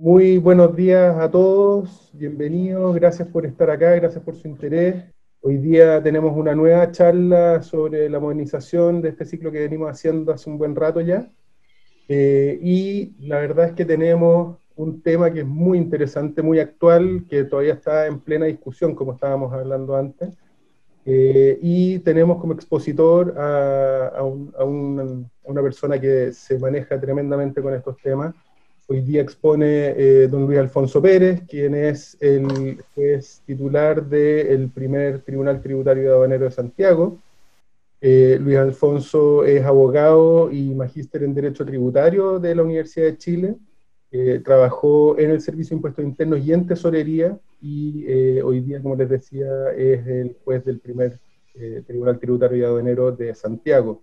Muy buenos días a todos, bienvenidos, gracias por estar acá, gracias por su interés. Hoy día tenemos una nueva charla sobre la modernización de este ciclo que venimos haciendo hace un buen rato ya. Y la verdad es que tenemos un tema que es muy interesante, muy actual, que todavía está en plena discusión, como estábamos hablando antes. Y tenemos como expositor a una persona que se maneja tremendamente con estos temas. Hoy día expone don Luis Alfonso Pérez, quien es el juez titular del primer Tribunal Tributario y Aduanero de Santiago. Luis Alfonso es abogado y magíster en Derecho Tributario de la Universidad de Chile. Trabajó en el Servicio de Impuestos Internos y en Tesorería, y hoy día, como les decía, es el juez del primer Tribunal Tributario y Aduanero de Santiago.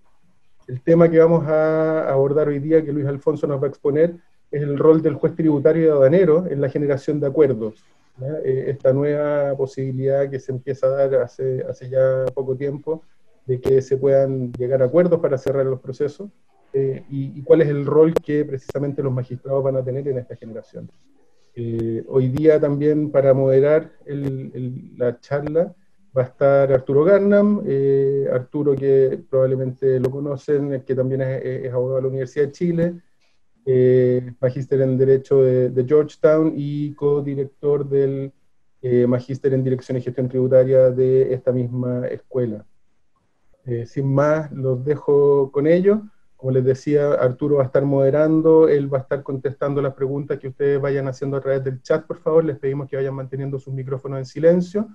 El tema que vamos a abordar hoy día, que Luis Alfonso nos va a exponer, es el rol del juez tributario y aduanero en la generación de acuerdos, ¿ya? Esta nueva posibilidad que se empieza a dar hace ya poco tiempo, de que se puedan llegar a acuerdos para cerrar los procesos, y cuál es el rol que precisamente los magistrados van a tener en esta generación. Hoy día también, para moderar la charla, va a estar Arturo Garnam. Arturo, que probablemente lo conocen, que también es abogado de la Universidad de Chile, magíster en Derecho de Georgetown y codirector del magíster en Dirección y Gestión Tributaria de esta misma escuela. Sin más, los dejo con ellos. Como les decía, Arturo va a estar moderando, él va a estar contestando las preguntas que ustedes vayan haciendo a través del chat, por favor. Les pedimos que vayan manteniendo sus micrófonos en silencio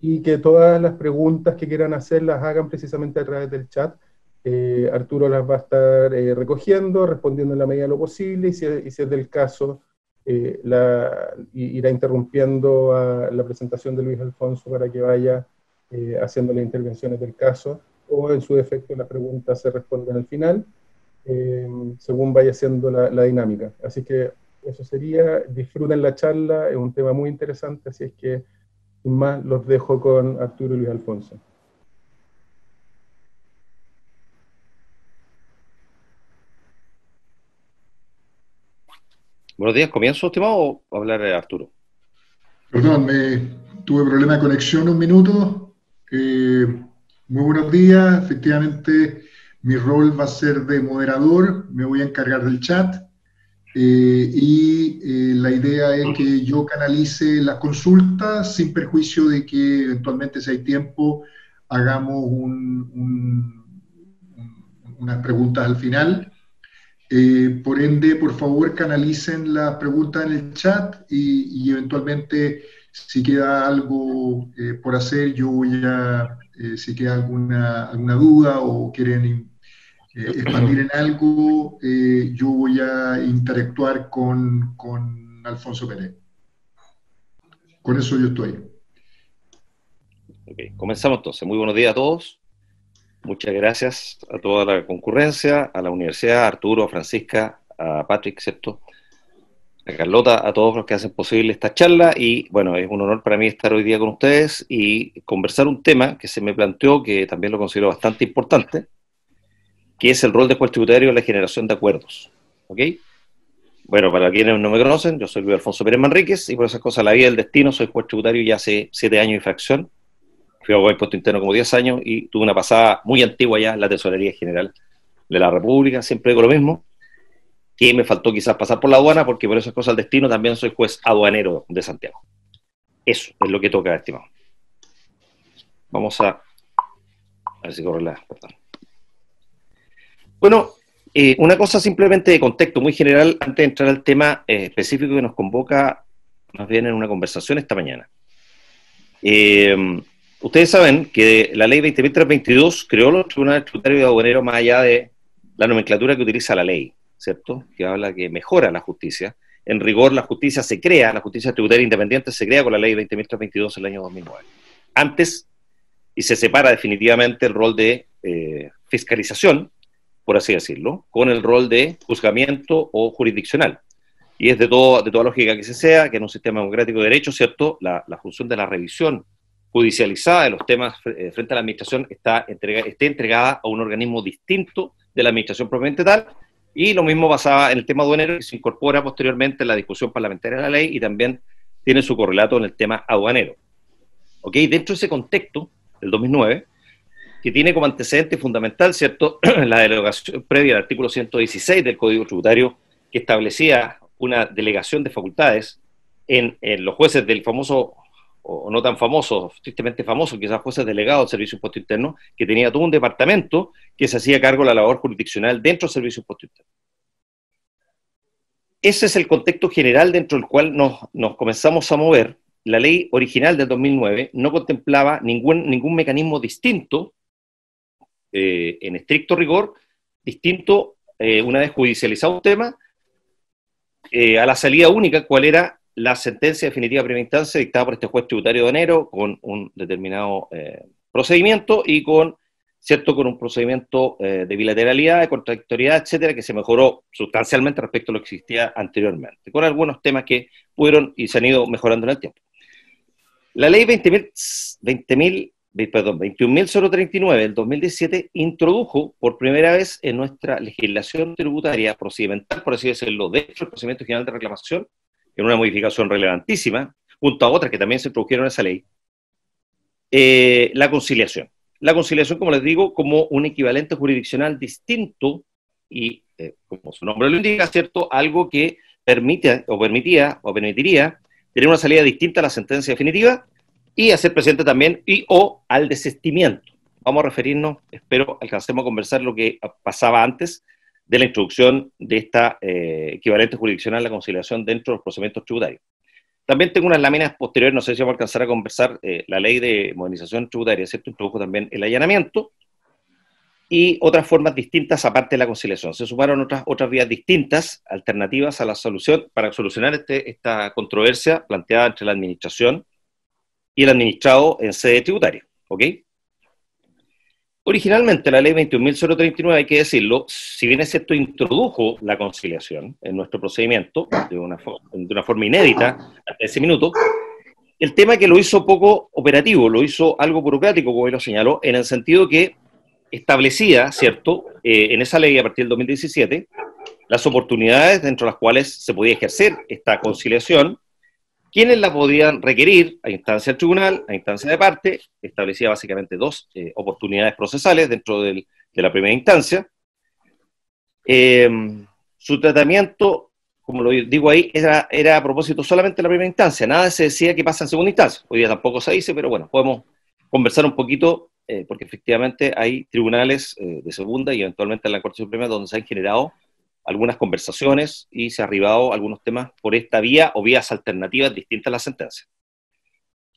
y que todas las preguntas que quieran hacer las hagan precisamente a través del chat. Arturo las va a estar recogiendo, respondiendo en la medida de lo posible, y si es del caso, irá interrumpiendo a la presentación de Luis Alfonso para que vaya haciendo las intervenciones del caso, o en su defecto las preguntas se responden al final, según vaya siendo la dinámica. Así que eso sería. Disfruten la charla, es un tema muy interesante, así es que sin más los dejo con Arturo y Luis Alfonso. Buenos días, ¿comienzo, estimado, o hablar Arturo? Perdón, tuve problema de conexión un minuto. Muy buenos días. Efectivamente, mi rol va a ser de moderador. Me voy a encargar del chat. La idea es que yo canalice las consultas sin perjuicio de que eventualmente, si hay tiempo, hagamos unas preguntas al final. Por ende, por favor, canalicen la pregunta en el chat y eventualmente, si queda algo por hacer, yo voy a, si queda alguna duda o quieren expandir en algo, yo voy a interactuar con Alfonso Pérez. Con eso yo estoy. Ok, comenzamos entonces. Muy buenos días a todos. Muchas gracias a toda la concurrencia, a la universidad, a Arturo, a Francisca, a Patrick, ¿cierto? A Carlota, a todos los que hacen posible esta charla. Y bueno, es un honor para mí estar hoy día con ustedes y conversar un tema que se me planteó, que también lo considero bastante importante, que es el rol del juez tributario en la generación de acuerdos. ¿Ok? Bueno, para quienes no me conocen, yo soy Luis Alfonso Pérez Manríquez y por esas cosas, la vida del destino, soy juez tributario ya hace 7 años y fracción. Fui abogado de impuesto interno como 10 años y tuve una pasada muy antigua ya en la Tesorería General de la República, siempre digo lo mismo, que me faltó quizás pasar por la aduana, porque por esas cosas del destino también soy juez aduanero de Santiago. Eso es lo que toca, estimado. Vamos a ver si corre la... Perdón. Bueno, una cosa simplemente de contexto muy general, antes de entrar al tema específico que nos convoca, más bien en una conversación esta mañana. Ustedes saben que la ley 20.322 creó los tribunales tributarios y aduaneros más allá de la nomenclatura que utiliza la ley, ¿cierto? Que habla que mejora la justicia. En rigor, la justicia se crea, la justicia tributaria independiente se crea con la ley 20.322 en el año 2009. Antes, y se separa definitivamente el rol de fiscalización, por así decirlo, con el rol de juzgamiento o jurisdiccional. Y es de toda lógica que se sea, que en un sistema democrático de derecho, ¿cierto?, la función de la revisión judicializada de los temas frente a la administración esté entregada a un organismo distinto de la administración propiamente tal, Y lo mismo pasaba en el tema aduanero, que se incorpora posteriormente en la discusión parlamentaria de la ley y también tiene su correlato en el tema aduanero. ¿Ok? Dentro de ese contexto, del 2009, que tiene como antecedente fundamental, ¿cierto?, la derogación previa al artículo 116 del Código Tributario, que establecía una delegación de facultades en los jueces del famoso, o no tan famoso, tristemente famoso, quizás jueces delegados del Servicio de Impuesto Interno, que tenía todo un departamento que se hacía cargo de la labor jurisdiccional dentro del Servicio de Impuesto Interno. Ese es el contexto general dentro del cual nos comenzamos a mover. La ley original del 2009 no contemplaba ningún mecanismo distinto, en estricto rigor, distinto, una vez judicializado un tema, a la salida única, cuál era la sentencia definitiva de primera instancia dictada por este juez tributario aduanero con un determinado procedimiento y con un procedimiento de bilateralidad, de contradictoriedad, etcétera, que se mejoró sustancialmente respecto a lo que existía anteriormente, con algunos temas que pudieron y se han ido mejorando en el tiempo. La ley 21.039 del 2017 introdujo por primera vez en nuestra legislación tributaria procedimental, por así decirlo, dentro del procedimiento general de reclamación, en una modificación relevantísima, junto a otras que también se introdujeron en esa ley, la conciliación. La conciliación, como les digo, como un equivalente jurisdiccional distinto y, como su nombre lo indica, ¿cierto?, algo que permitiría tener una salida distinta a la sentencia definitiva y hacer presente también o al desistimiento. Vamos a referirnos, espero alcancemos a conversar lo que pasaba antes de la introducción de esta equivalente jurisdiccional a la conciliación dentro de los procedimientos tributarios. También tengo unas láminas posteriores, no sé si vamos a alcanzar a conversar, la ley de modernización tributaria, ¿cierto? Introdujo también el allanamiento y otras formas distintas aparte de la conciliación. Se sumaron otras vías distintas, alternativas a la solución, para solucionar esta controversia planteada entre la administración y el administrado en sede tributaria, ¿ok? Originalmente la ley 21.039, hay que decirlo, si bien es cierto, introdujo la conciliación en nuestro procedimiento de una forma inédita hasta ese minuto, el tema que lo hizo poco operativo, lo hizo algo burocrático, como él lo señaló, en el sentido que establecía, ¿cierto?, en esa ley a partir del 2017, las oportunidades dentro de las cuales se podía ejercer esta conciliación, quienes la podían requerir a instancia del tribunal, a instancia de parte, establecía básicamente dos oportunidades procesales dentro de la primera instancia. Su tratamiento, como lo digo ahí, era a propósito solamente de la primera instancia, nada se decía que pasa en segunda instancia. Hoy día tampoco se dice, pero bueno, podemos conversar un poquito, porque efectivamente hay tribunales de segunda y eventualmente en la Corte Suprema donde se han generado algunas conversaciones y se ha arribado a algunos temas por esta vía o vías alternativas distintas a la sentencia.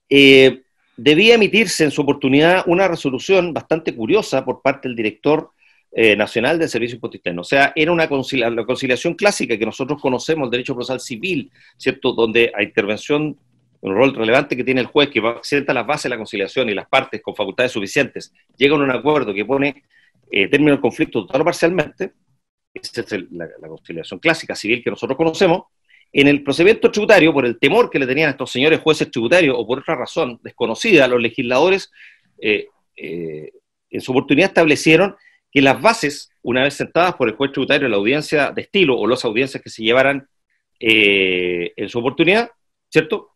Debía emitirse en su oportunidad una resolución bastante curiosa por parte del director nacional del Servicio de Impuesto Interno. O sea, era la conciliación clásica que nosotros conocemos, el derecho procesal civil, ¿cierto?, donde a intervención, un rol relevante que tiene el juez, que sienta las bases de la conciliación y las partes con facultades suficientes llegan a un acuerdo que pone término al conflicto total o parcialmente. Esa es la conciliación clásica civil que nosotros conocemos. En el procedimiento tributario, por el temor que le tenían a estos señores jueces tributarios o por otra razón desconocida, los legisladores en su oportunidad establecieron que las bases, una vez sentadas por el juez tributario en la audiencia de estilo o las audiencias que se llevaran en su oportunidad, ¿cierto?,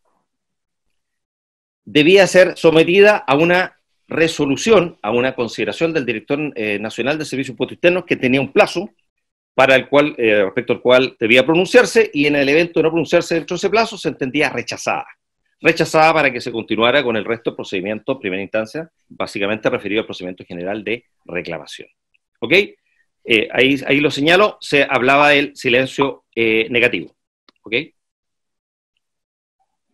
debía ser sometida a una resolución, a una consideración del director nacional del Servicio de Impuestos Internos, que tenía un plazo para el cual, respecto al cual debía pronunciarse, y en el evento de no pronunciarse dentro de ese plazo se entendía rechazada. Rechazada para que se continuara con el resto del procedimiento, primera instancia, básicamente referido al procedimiento general de reclamación. ¿Ok? Ahí lo señalo, se hablaba del silencio negativo. ¿Ok?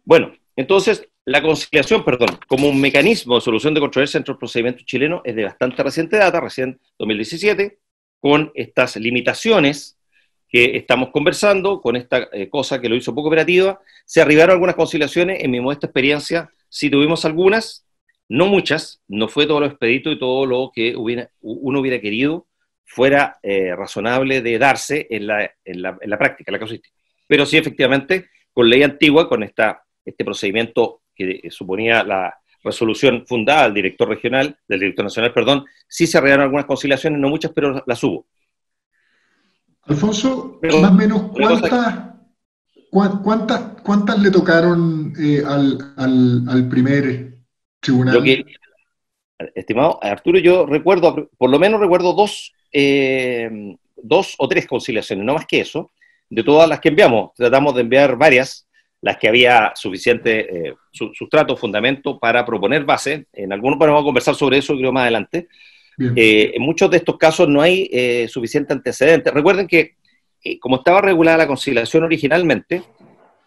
Bueno, entonces, la conciliación, como un mecanismo de solución de controversia entre los procedimientos chilenos es de bastante reciente data, recién 2017, con estas limitaciones que estamos conversando, con esta cosa que lo hizo poco operativa. Se arribaron algunas conciliaciones, en mi modesta experiencia, sí tuvimos algunas, no muchas, no fue todo lo expedito y todo lo que uno hubiera querido fuera razonable de darse en la práctica, en la casuística. Pero sí, efectivamente, con ley antigua, con este procedimiento que suponía la resolución fundada del director nacional, sí se arreglaron algunas conciliaciones, no muchas, pero las hubo. Alfonso, Pero más o menos, una ¿cuántas le tocaron al primer lo tribunal? que, estimado Arturo, yo recuerdo, por lo menos recuerdo dos o tres conciliaciones, no más que eso, de todas las que enviamos. Tratamos de enviar varias, las que había suficiente sustrato, fundamento para proponer base. En algunos vamos a conversar sobre eso, creo, más adelante. Bien, En muchos de estos casos no hay suficiente antecedente. Recuerden que, como estaba regulada la conciliación originalmente,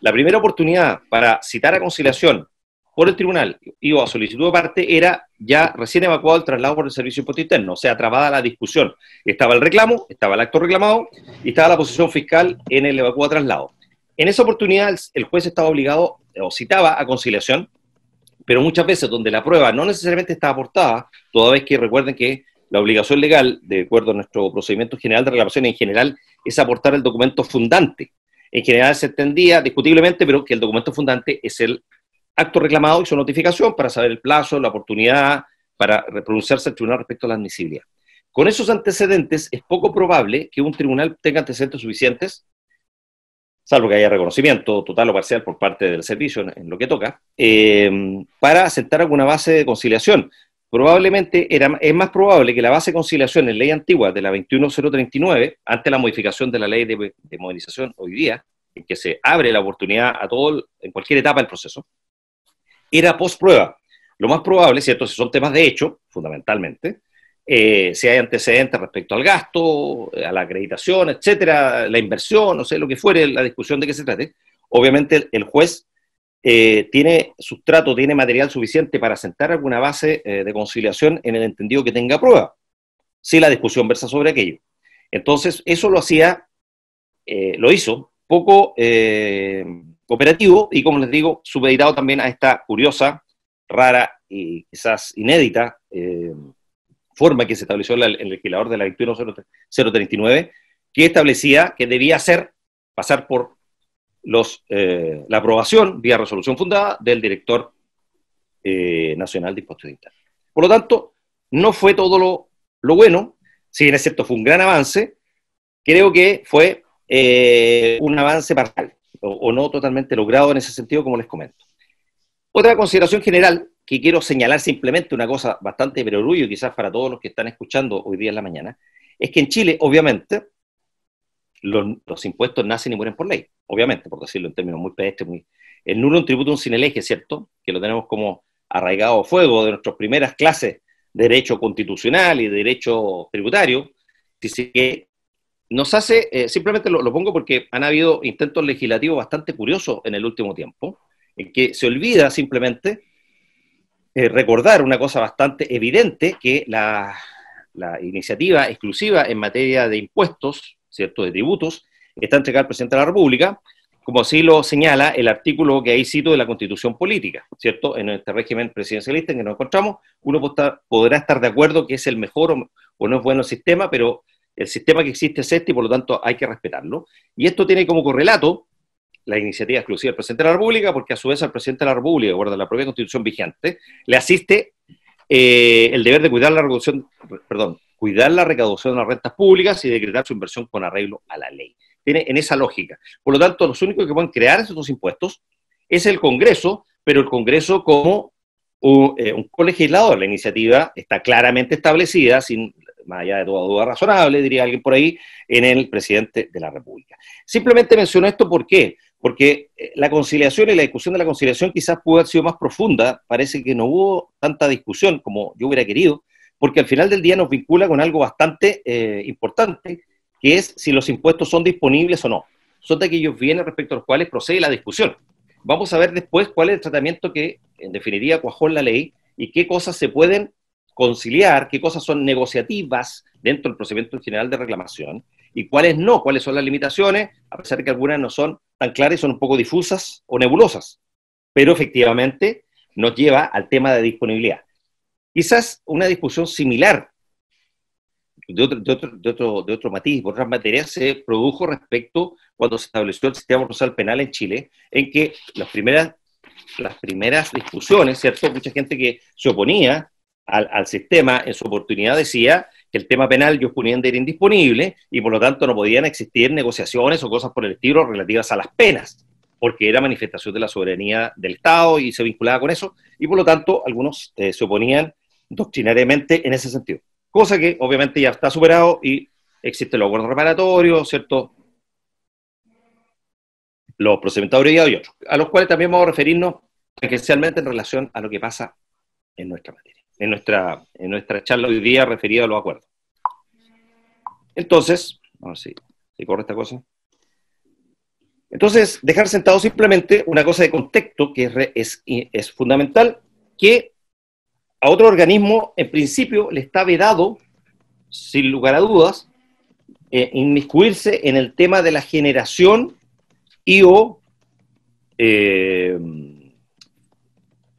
la primera oportunidad para citar a conciliación por el tribunal y o a solicitud de parte era ya recién evacuado el traslado por el Servicio de Impuesto Interno, o sea, trabada la discusión. Estaba el reclamo, estaba el acto reclamado y estaba la posición fiscal en el evacuado traslado. En esa oportunidad el juez estaba obligado o citaba a conciliación, pero muchas veces donde la prueba no necesariamente estaba aportada, toda vez que recuerden que la obligación legal, de acuerdo a nuestro procedimiento general de reclamación en general, es aportar el documento fundante. En general se entendía discutiblemente, pero que el documento fundante es el acto reclamado y su notificación para saber el plazo, la oportunidad, para pronunciarse al tribunal respecto a la admisibilidad. Con esos antecedentes es poco probable que un tribunal tenga antecedentes suficientes, salvo que haya reconocimiento total o parcial por parte del servicio en lo que toca, para sentar alguna base de conciliación. Probablemente es más probable que la base de conciliación en ley antigua de la 21039, ante la modificación de la ley de movilización hoy día, en que se abre la oportunidad a todo, en cualquier etapa del proceso, era post prueba. Lo más probable, ¿cierto? Si son temas de hecho, fundamentalmente, si hay antecedentes respecto al gasto, a la acreditación, etcétera, la inversión, no sé, lo que fuere, la discusión de qué se trate, obviamente el juez tiene sustrato, tiene material suficiente para sentar alguna base de conciliación en el entendido que tenga prueba, si la discusión versa sobre aquello. Entonces, eso lo hizo poco operativo y, como les digo, supeditado también a esta curiosa, rara y quizás inédita forma que se estableció en el legislador de la 21039, que establecía que debía pasar por la aprobación vía resolución fundada del director nacional de impuestos internos. Por lo tanto, no fue todo lo bueno, si bien es cierto fue un gran avance, creo que fue un avance parcial, o no totalmente logrado en ese sentido, como les comento. Otra consideración general, que quiero señalar simplemente una cosa bastante perogrullo, quizás para todos los que están escuchando hoy día en la mañana, es que en Chile, obviamente, los impuestos nacen y mueren por ley, obviamente, por decirlo en términos muy pedestres, el nulo tributum sine lege, ¿cierto? Que lo tenemos como arraigado a fuego de nuestras primeras clases de derecho constitucional y de derecho tributario, dice que nos hace, simplemente lo pongo porque han habido intentos legislativos bastante curiosos en el último tiempo, en que se olvida simplemente recordar una cosa bastante evidente, que la iniciativa exclusiva en materia de impuestos, ¿cierto?, de tributos, está entregada al presidente de la República, como así lo señala el artículo que ahí cito de la Constitución Política, ¿cierto? En este régimen presidencialista en que nos encontramos, uno podrá estar de acuerdo que es el mejor o no es bueno el sistema, pero el sistema que existe es este y por lo tanto hay que respetarlo. Y esto tiene como correlato la iniciativa exclusiva del presidente de la República, porque a su vez al presidente de la República, de acuerdo a la propia Constitución vigente, le asiste el deber de cuidar la recaudación de las rentas públicas y decretar su inversión con arreglo a la ley. Tiene en esa lógica. Por lo tanto, los únicos que pueden crear estos impuestos es el Congreso, pero el Congreso como un colegislador. La iniciativa está claramente establecida, más allá de toda duda razonable, diría alguien por ahí, en el presidente de la República. Simplemente menciono esto, ¿por qué? Porque la conciliación y la discusión de la conciliación quizás pudo haber sido más profunda. Parece que no hubo tanta discusión como yo hubiera querido, porque al final del día nos vincula con algo bastante importante, que es si los impuestos son disponibles o no. Son de aquellos bienes respecto a los cuales procede la discusión. Vamos a ver después cuál es el tratamiento que, en definitiva, cuajó en la ley y qué cosas se pueden conciliar, qué cosas son negociativas dentro del procedimiento general de reclamación y cuáles no, cuáles son las limitaciones, a pesar de que algunas no son tan claras y son un poco difusas o nebulosas, pero efectivamente nos lleva al tema de disponibilidad. Quizás una discusión similar de otro matiz, por otras materias, se produjo respecto cuando se estableció el sistema procesal penal en Chile, en que las primeras discusiones, ¿cierto? Mucha gente que se oponía al sistema en su oportunidad decía que el tema penal jus puniendi era indisponible y por lo tanto no podían existir negociaciones o cosas por el estilo relativas a las penas, porque era manifestación de la soberanía del Estado y se vinculaba con eso, y por lo tanto algunos se oponían doctrinariamente en ese sentido. Cosa que obviamente ya está superado y existen los acuerdos reparatorios, ¿cierto? Los procedimientos abreviados y otros, a los cuales también vamos a referirnos esencialmente en relación a lo que pasa en nuestra materia, en nuestra charla hoy día referida a los acuerdos. Entonces, vamos a ver si corre esta cosa. Entonces, dejar sentado simplemente una cosa de contexto que es fundamental, que a otro organismo, en principio, le está vedado, sin lugar a dudas, inmiscuirse en el tema de la generación y o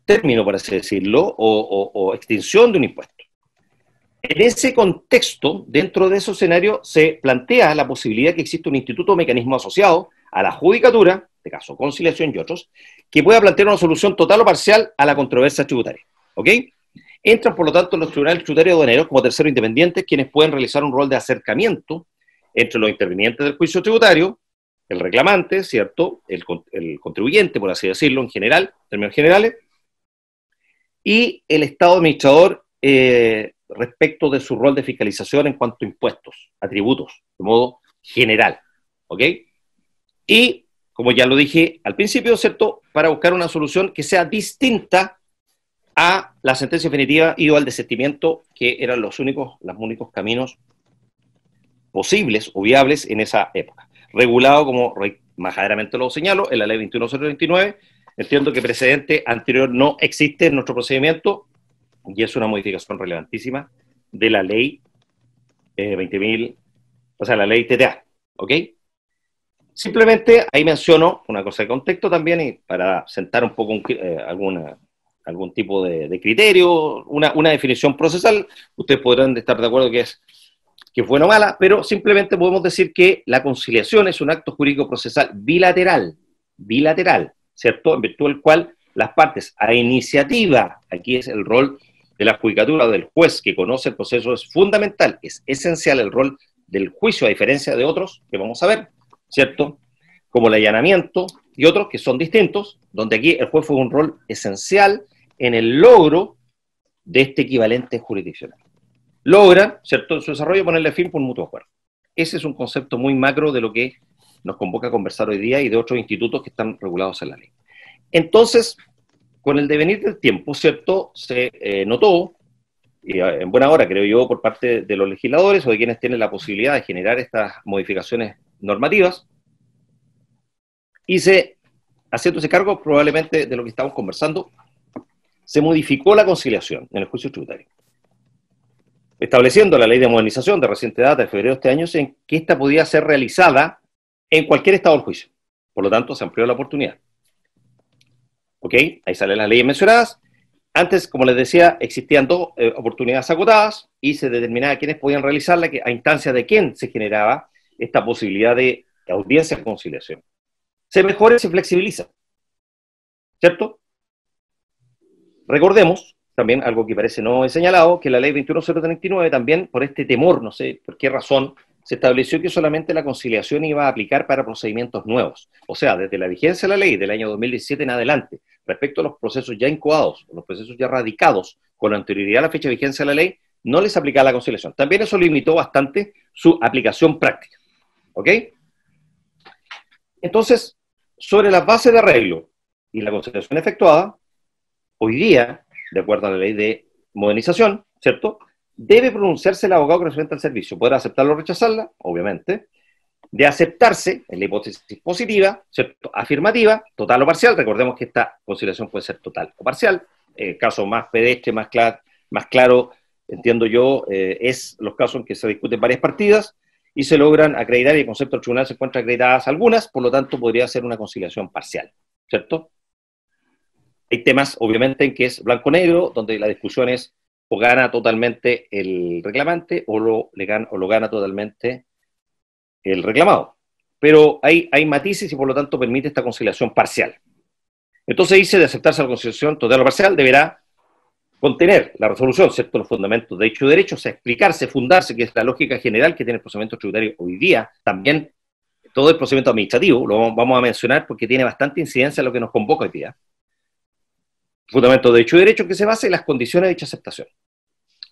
término, por así decirlo, o extinción de un impuesto. En ese contexto, dentro de ese escenario, se plantea la posibilidad que existe un instituto o mecanismo asociado a la judicatura, de caso conciliación y otros, que pueda plantear una solución total o parcial a la controversia tributaria. ¿Ok? Entran, por lo tanto, los tribunales tributarios aduaneros como terceros independientes, quienes pueden realizar un rol de acercamiento entre los intervinientes del juicio tributario, el reclamante, ¿cierto? El contribuyente, por así decirlo, en general, en términos generales, y el Estado administrador respecto de su rol de fiscalización en cuanto a impuestos, a tributos, de modo general. ¿Ok? Y, como ya lo dije al principio, ¿cierto? Para buscar una solución que sea distinta a la sentencia definitiva y o al desistimiento, que eran los únicos caminos posibles o viables en esa época. Regulado, como majadamente lo señalo, en la ley 21.029, entiendo que precedente anterior no existe en nuestro procedimiento, y es una modificación relevantísima de la ley 20.000, o sea, la ley TTA, ¿ok? Simplemente ahí menciono una cosa de contexto también, y para sentar un poco algún tipo de criterio, una definición procesal. Ustedes podrán estar de acuerdo que es buena o mala, pero simplemente podemos decir que la conciliación es un acto jurídico procesal bilateral, ¿cierto? En virtud del cual las partes a iniciativa, aquí es el rol de la judicatura o del juez que conoce el proceso, es fundamental, es esencial el rol del juicio, a diferencia de otros que vamos a ver, ¿cierto? Como el allanamiento y otros que son distintos, donde aquí el juez fue un rol esencial en el logro de este equivalente jurisdiccional. Logran, ¿cierto?, en su desarrollo ponerle fin por mutuo acuerdo. Ese es un concepto muy macro de lo que nos convoca a conversar hoy día y de otros institutos que están regulados en la ley. Entonces, con el devenir del tiempo, ¿cierto?, se notó, y en buena hora creo yo, por parte de los legisladores o de quienes tienen la posibilidad de generar estas modificaciones normativas, y haciéndose cargo probablemente de lo que estamos conversando, se modificó la conciliación en el juicio tributario, estableciendo la ley de modernización de reciente data de febrero de este año, en que esta podía ser realizada en cualquier estado del juicio. Por lo tanto, se amplió la oportunidad. ¿Ok? Ahí salen las leyes mencionadas. Antes, como les decía, existían dos oportunidades acotadas y se determinaba quiénes podían realizarla, a instancia de quién se generaba esta posibilidad de audiencia de conciliación. Se mejora y se flexibiliza, ¿cierto? Recordemos, también algo que parece no he señalado, que la ley 21.039 también, por este temor, no sé por qué razón, se estableció que solamente la conciliación iba a aplicar para procedimientos nuevos. O sea, desde la vigencia de la ley del año 2017 en adelante, respecto a los procesos ya incoados, o los procesos ya radicados con anterioridad a la fecha de vigencia de la ley, no les aplicaba la conciliación. También eso limitó bastante su aplicación práctica. ¿Ok? Entonces, sobre las bases de arreglo y la conciliación efectuada, hoy día, de acuerdo a la ley de modernización, ¿cierto?, debe pronunciarse el abogado que representa el servicio. Podrá aceptarla o rechazarla, obviamente. De aceptarse, en la hipótesis positiva, ¿cierto?, afirmativa, total o parcial. Recordemos que esta conciliación puede ser total o parcial. El caso más pedestre, más claro, entiendo yo, es los casos en que se discuten varias partidas y se logran acreditar, y el concepto del tribunal se encuentra acreditadas algunas, por lo tanto podría ser una conciliación parcial, ¿cierto? Hay temas, obviamente, en que es blanco-negro, donde la discusión es o gana totalmente el reclamante o lo gana totalmente el reclamado. Pero hay matices y por lo tanto permite esta conciliación parcial. Entonces dice, de aceptarse la conciliación total o parcial, deberá contener la resolución, ¿cierto?, los fundamentos de hecho y derecho, o sea, explicarse, fundarse, que es la lógica general que tiene el procedimiento tributario hoy día, también todo el procedimiento administrativo, lo vamos a mencionar porque tiene bastante incidencia en lo que nos convoca hoy día. Fundamento de hecho y derecho que se basa en las condiciones de dicha aceptación.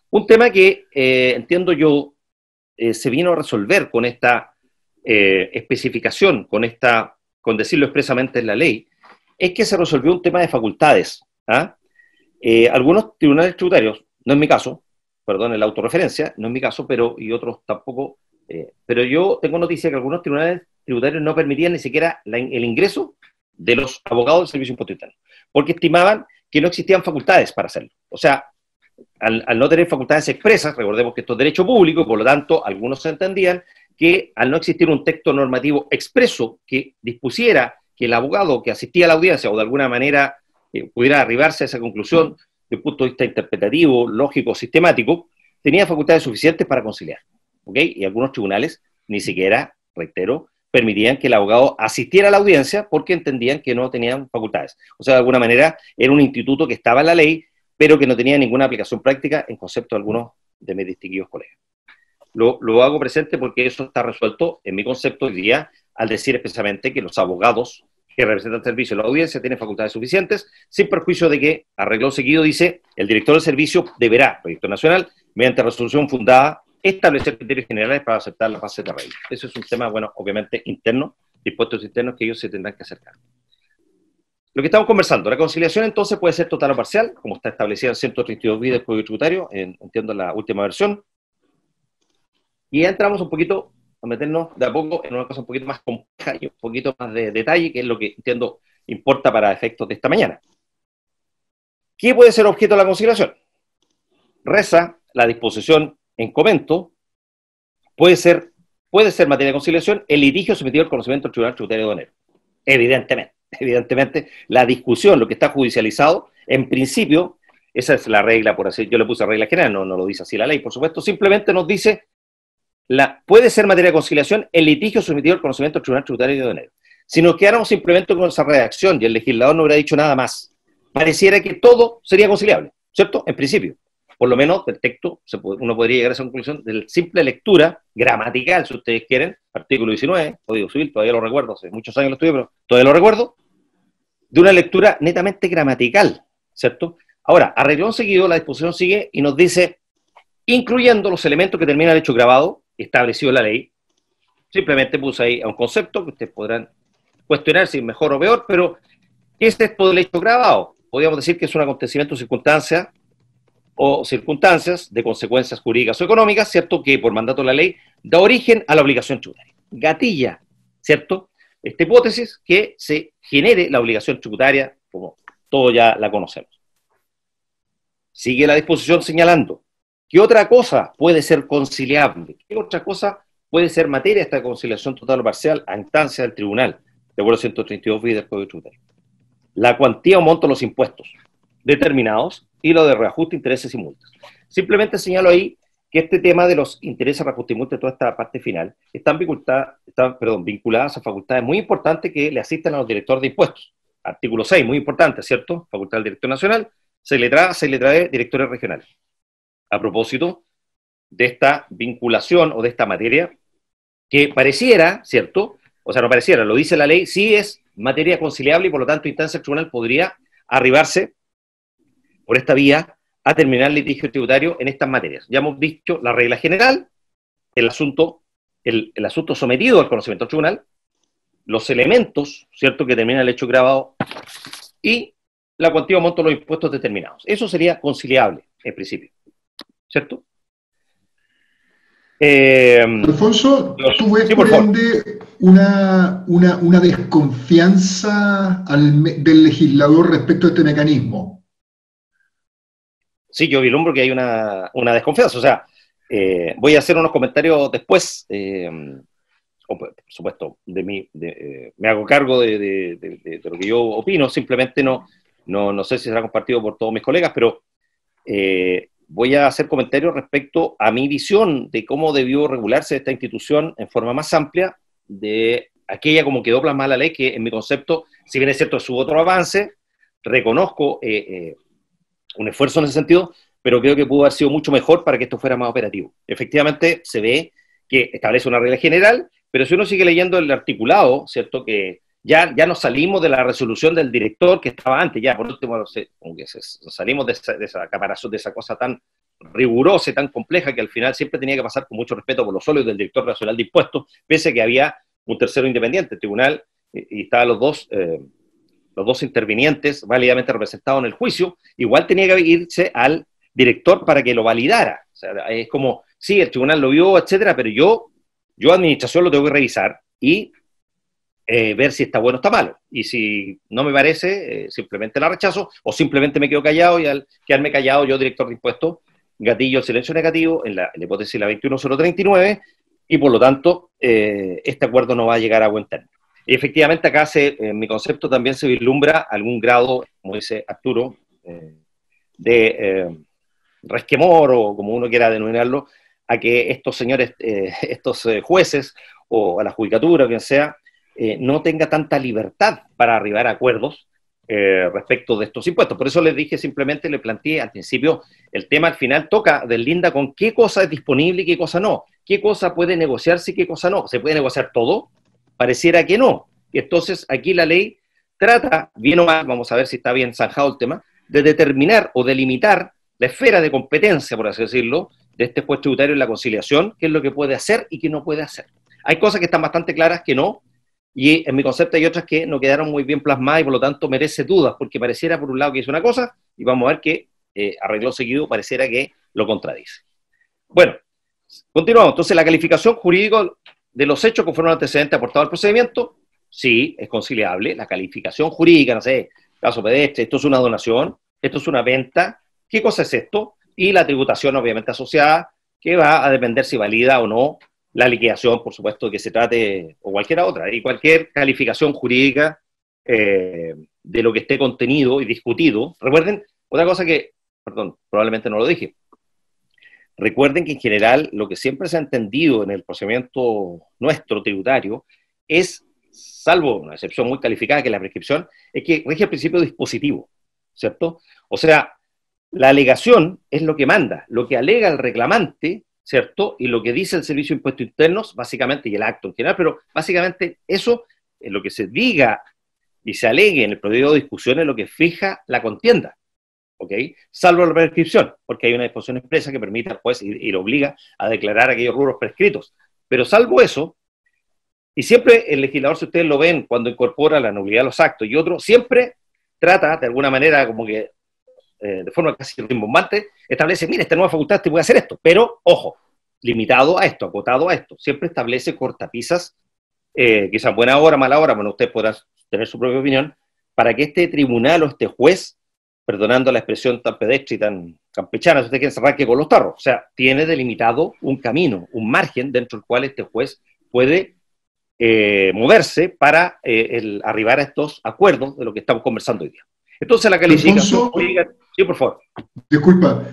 Un tema que entiendo yo se vino a resolver con esta especificación, con decirlo expresamente en la ley, es que se resolvió un tema de facultades. ¿Ah? Algunos tribunales tributarios, no es mi caso, perdón, la autorreferencia, no es mi caso, y otros tampoco, pero yo tengo noticia que algunos tribunales tributarios no permitían ni siquiera el ingreso de los abogados del Servicio de Impuesto Interno, porque estimaban que no existían facultades para hacerlo. O sea, al no tener facultades expresas, recordemos que esto es derecho público, por lo tanto, algunos entendían que al no existir un texto normativo expreso que dispusiera que el abogado que asistía a la audiencia o de alguna manera pudiera arribarse a esa conclusión desde un punto de vista interpretativo, lógico, sistemático, tenía facultades suficientes para conciliar. ¿Okay? Y algunos tribunales ni siquiera, reitero, permitían que el abogado asistiera a la audiencia porque entendían que no tenían facultades. O sea, de alguna manera era un instituto que estaba en la ley, pero que no tenía ninguna aplicación práctica en concepto de algunos de mis distinguidos colegas. Lo hago presente porque eso está resuelto en mi concepto hoy día al decir expresamente que los abogados que representan el servicio en la audiencia tienen facultades suficientes, sin perjuicio de que, arreglo seguido, dice, el director del servicio deberá, Proyecto Nacional, mediante resolución fundada, establecer criterios generales para aceptar la base de regla. Eso es un tema, bueno, obviamente interno, de impuestos internos que ellos se tendrán que acercar. Lo que estamos conversando, la conciliación entonces puede ser total o parcial, como está establecida en 132b del Código Tributario, entiendo la última versión, y ya entramos un poquito a meternos de a poco en una cosa un poquito más compleja y un poquito más de detalle, que es lo que entiendo importa para efectos de esta mañana. ¿Qué puede ser objeto de la conciliación? Reza la disposición en comento, puede ser materia de conciliación el litigio sometido al conocimiento del Tribunal Tributario Aduanero. Evidentemente, la discusión, lo que está judicializado, en principio, esa es la regla, por así, yo le puse regla general, no lo dice así la ley, por supuesto, simplemente nos dice, puede ser materia de conciliación el litigio sometido al conocimiento del Tribunal Tributario Aduanero. Si nos quedáramos simplemente con esa redacción y el legislador no hubiera dicho nada más, pareciera que todo sería conciliable, ¿cierto? En principio. Por lo menos del texto uno podría llegar a esa conclusión de simple lectura gramatical, si ustedes quieren, artículo 19, Código Civil, todavía lo recuerdo, hace muchos años lo estudié, pero todavía lo recuerdo, de una lectura netamente gramatical, ¿cierto? Ahora, a renglón seguido, la disposición sigue y nos dice, incluyendo los elementos que termina el hecho grabado, establecido en la ley, simplemente puse ahí a un concepto que ustedes podrán cuestionar si es mejor o peor, pero ¿qué es esto del hecho grabado? Podríamos decir que es un acontecimiento o circunstancias de consecuencias jurídicas o económicas, ¿cierto?, que por mandato de la ley da origen a la obligación tributaria. Gatilla, ¿cierto?, esta hipótesis que se genere la obligación tributaria, como todos ya la conocemos. Sigue la disposición señalando, ¿qué otra cosa puede ser conciliable? ¿Qué otra cosa puede ser materia de esta conciliación total o parcial a instancia del tribunal, de acuerdo a 132b del Código Tributario? La cuantía o monto de los impuestos determinados y lo de reajuste, intereses y multas. Simplemente señalo ahí que este tema de los intereses, reajuste y multas, toda esta parte final, están vinculadas a facultades muy importantes que le asisten a los directores de impuestos. Artículo 6, muy importante, ¿cierto? Facultad del Director Nacional, se le trae directores regionales. A propósito de esta vinculación o de esta materia, que pareciera, ¿cierto? O sea, no pareciera, lo dice la ley, sí es materia conciliable y por lo tanto instancia del tribunal podría arribarse por esta vía a terminar el litigio tributario en estas materias. Ya hemos visto la regla general, el asunto sometido al conocimiento del tribunal, los elementos, ¿cierto?, que terminan el hecho grabado y la cuantía o monto de los impuestos determinados. Eso sería conciliable, en principio, ¿cierto? Alfonso, ¿tú ves, por ende, una desconfianza del legislador respecto a este mecanismo? Sí, yo vislumbro que hay una desconfianza. O sea, voy a hacer unos comentarios después, por supuesto, me hago cargo de lo que yo opino, simplemente no sé si será compartido por todos mis colegas, pero voy a hacer comentarios respecto a mi visión de cómo debió regularse esta institución en forma más amplia de aquella como quedó plasmada la ley, que en mi concepto, si bien es cierto, es su otro avance, reconozco un esfuerzo en ese sentido, pero creo que pudo haber sido mucho mejor para que esto fuera más operativo. Efectivamente, se ve que establece una regla general, pero si uno sigue leyendo el articulado, ¿cierto? Que ya nos salimos de la resolución del director que estaba antes, ya por último salimos de esa caparazón, de esa cosa tan rigurosa y tan compleja que al final siempre tenía que pasar con mucho respeto por los sólidos del director nacional de impuestos, pese a que había un tercero independiente, el tribunal, y estaban los dos intervinientes válidamente representados en el juicio, igual tenía que irse al director para que lo validara. O sea, es como, sí, el tribunal lo vio, etcétera, pero yo administración lo tengo que revisar y ver si está bueno o está malo. Y si no me parece, simplemente la rechazo, o simplemente me quedo callado, y al quedarme callado, yo, director de impuestos, gatillo el silencio negativo en la hipótesis de la 21039, y por lo tanto, este acuerdo no va a llegar a buen término. Y efectivamente acá en mi concepto también se vislumbra algún grado, como dice Arturo, de resquemor, o como uno quiera denominarlo, a que estos señores, estos jueces, o a la judicatura, o quien sea, no tenga tanta libertad para arribar a acuerdos respecto de estos impuestos. Por eso les dije, simplemente le planteé al principio, el tema al final toca, deslinda con qué cosa es disponible y qué cosa no, qué cosa puede negociarse y qué cosa no. ¿Se puede negociar todo? Pareciera que no. Y entonces aquí la ley trata, bien o mal, vamos a ver si está bien zanjado el tema, de determinar o delimitar la esfera de competencia, por así decirlo, de este juez tributario en la conciliación, qué es lo que puede hacer y qué no puede hacer. Hay cosas que están bastante claras que no, y en mi concepto hay otras que no quedaron muy bien plasmadas y por lo tanto merece dudas, porque pareciera por un lado que hizo una cosa, y vamos a ver que arregló seguido, pareciera que lo contradice. Bueno, continuamos. Entonces, la calificación jurídica de los hechos conforme al antecedente aportado al procedimiento, sí, es conciliable. La calificación jurídica, no sé, caso pedestre, esto es una donación, esto es una venta, ¿qué cosa es esto? Y la tributación obviamente asociada, que va a depender si valida o no la liquidación, por supuesto, que se trate, o cualquier otra, y cualquier calificación jurídica de lo que esté contenido y discutido. Recuerden, otra cosa que, perdón, probablemente no lo dije, recuerden que en general lo que siempre se ha entendido en el procedimiento nuestro tributario es, salvo una excepción muy calificada que es la prescripción, es que rige el principio dispositivo, ¿cierto? O sea, la alegación es lo que manda, lo que alega el reclamante, ¿cierto? Y lo que dice el Servicio de Impuestos Internos, básicamente, y el acto en general, pero básicamente eso, es lo que se diga y se alegue en el periodo de discusión, es lo que fija la contienda, ¿ok? Salvo la prescripción, porque hay una disposición expresa que permite al juez y lo obliga a declarar aquellos rubros prescritos. Pero salvo eso, y siempre el legislador, si ustedes lo ven, cuando incorpora la nulidad de los actos y otros, siempre trata, de alguna manera, como que de forma casi rimbombante, establece, mira, esta nueva facultad te puede hacer esto, pero, ojo, limitado a esto, acotado a esto. Siempre establece cortapisas, quizás buena hora, mala hora, bueno, usted podrá tener su propia opinión, para que este tribunal o este juez, perdonando la expresión tan pedestre y tan campechana, si usted quiere, se arranque con los tarros. O sea, tiene delimitado un camino, un margen dentro del cual este juez puede moverse para arribar a estos acuerdos de lo que estamos conversando hoy día. Entonces la calificación jurídica... Sí, por favor. Disculpa.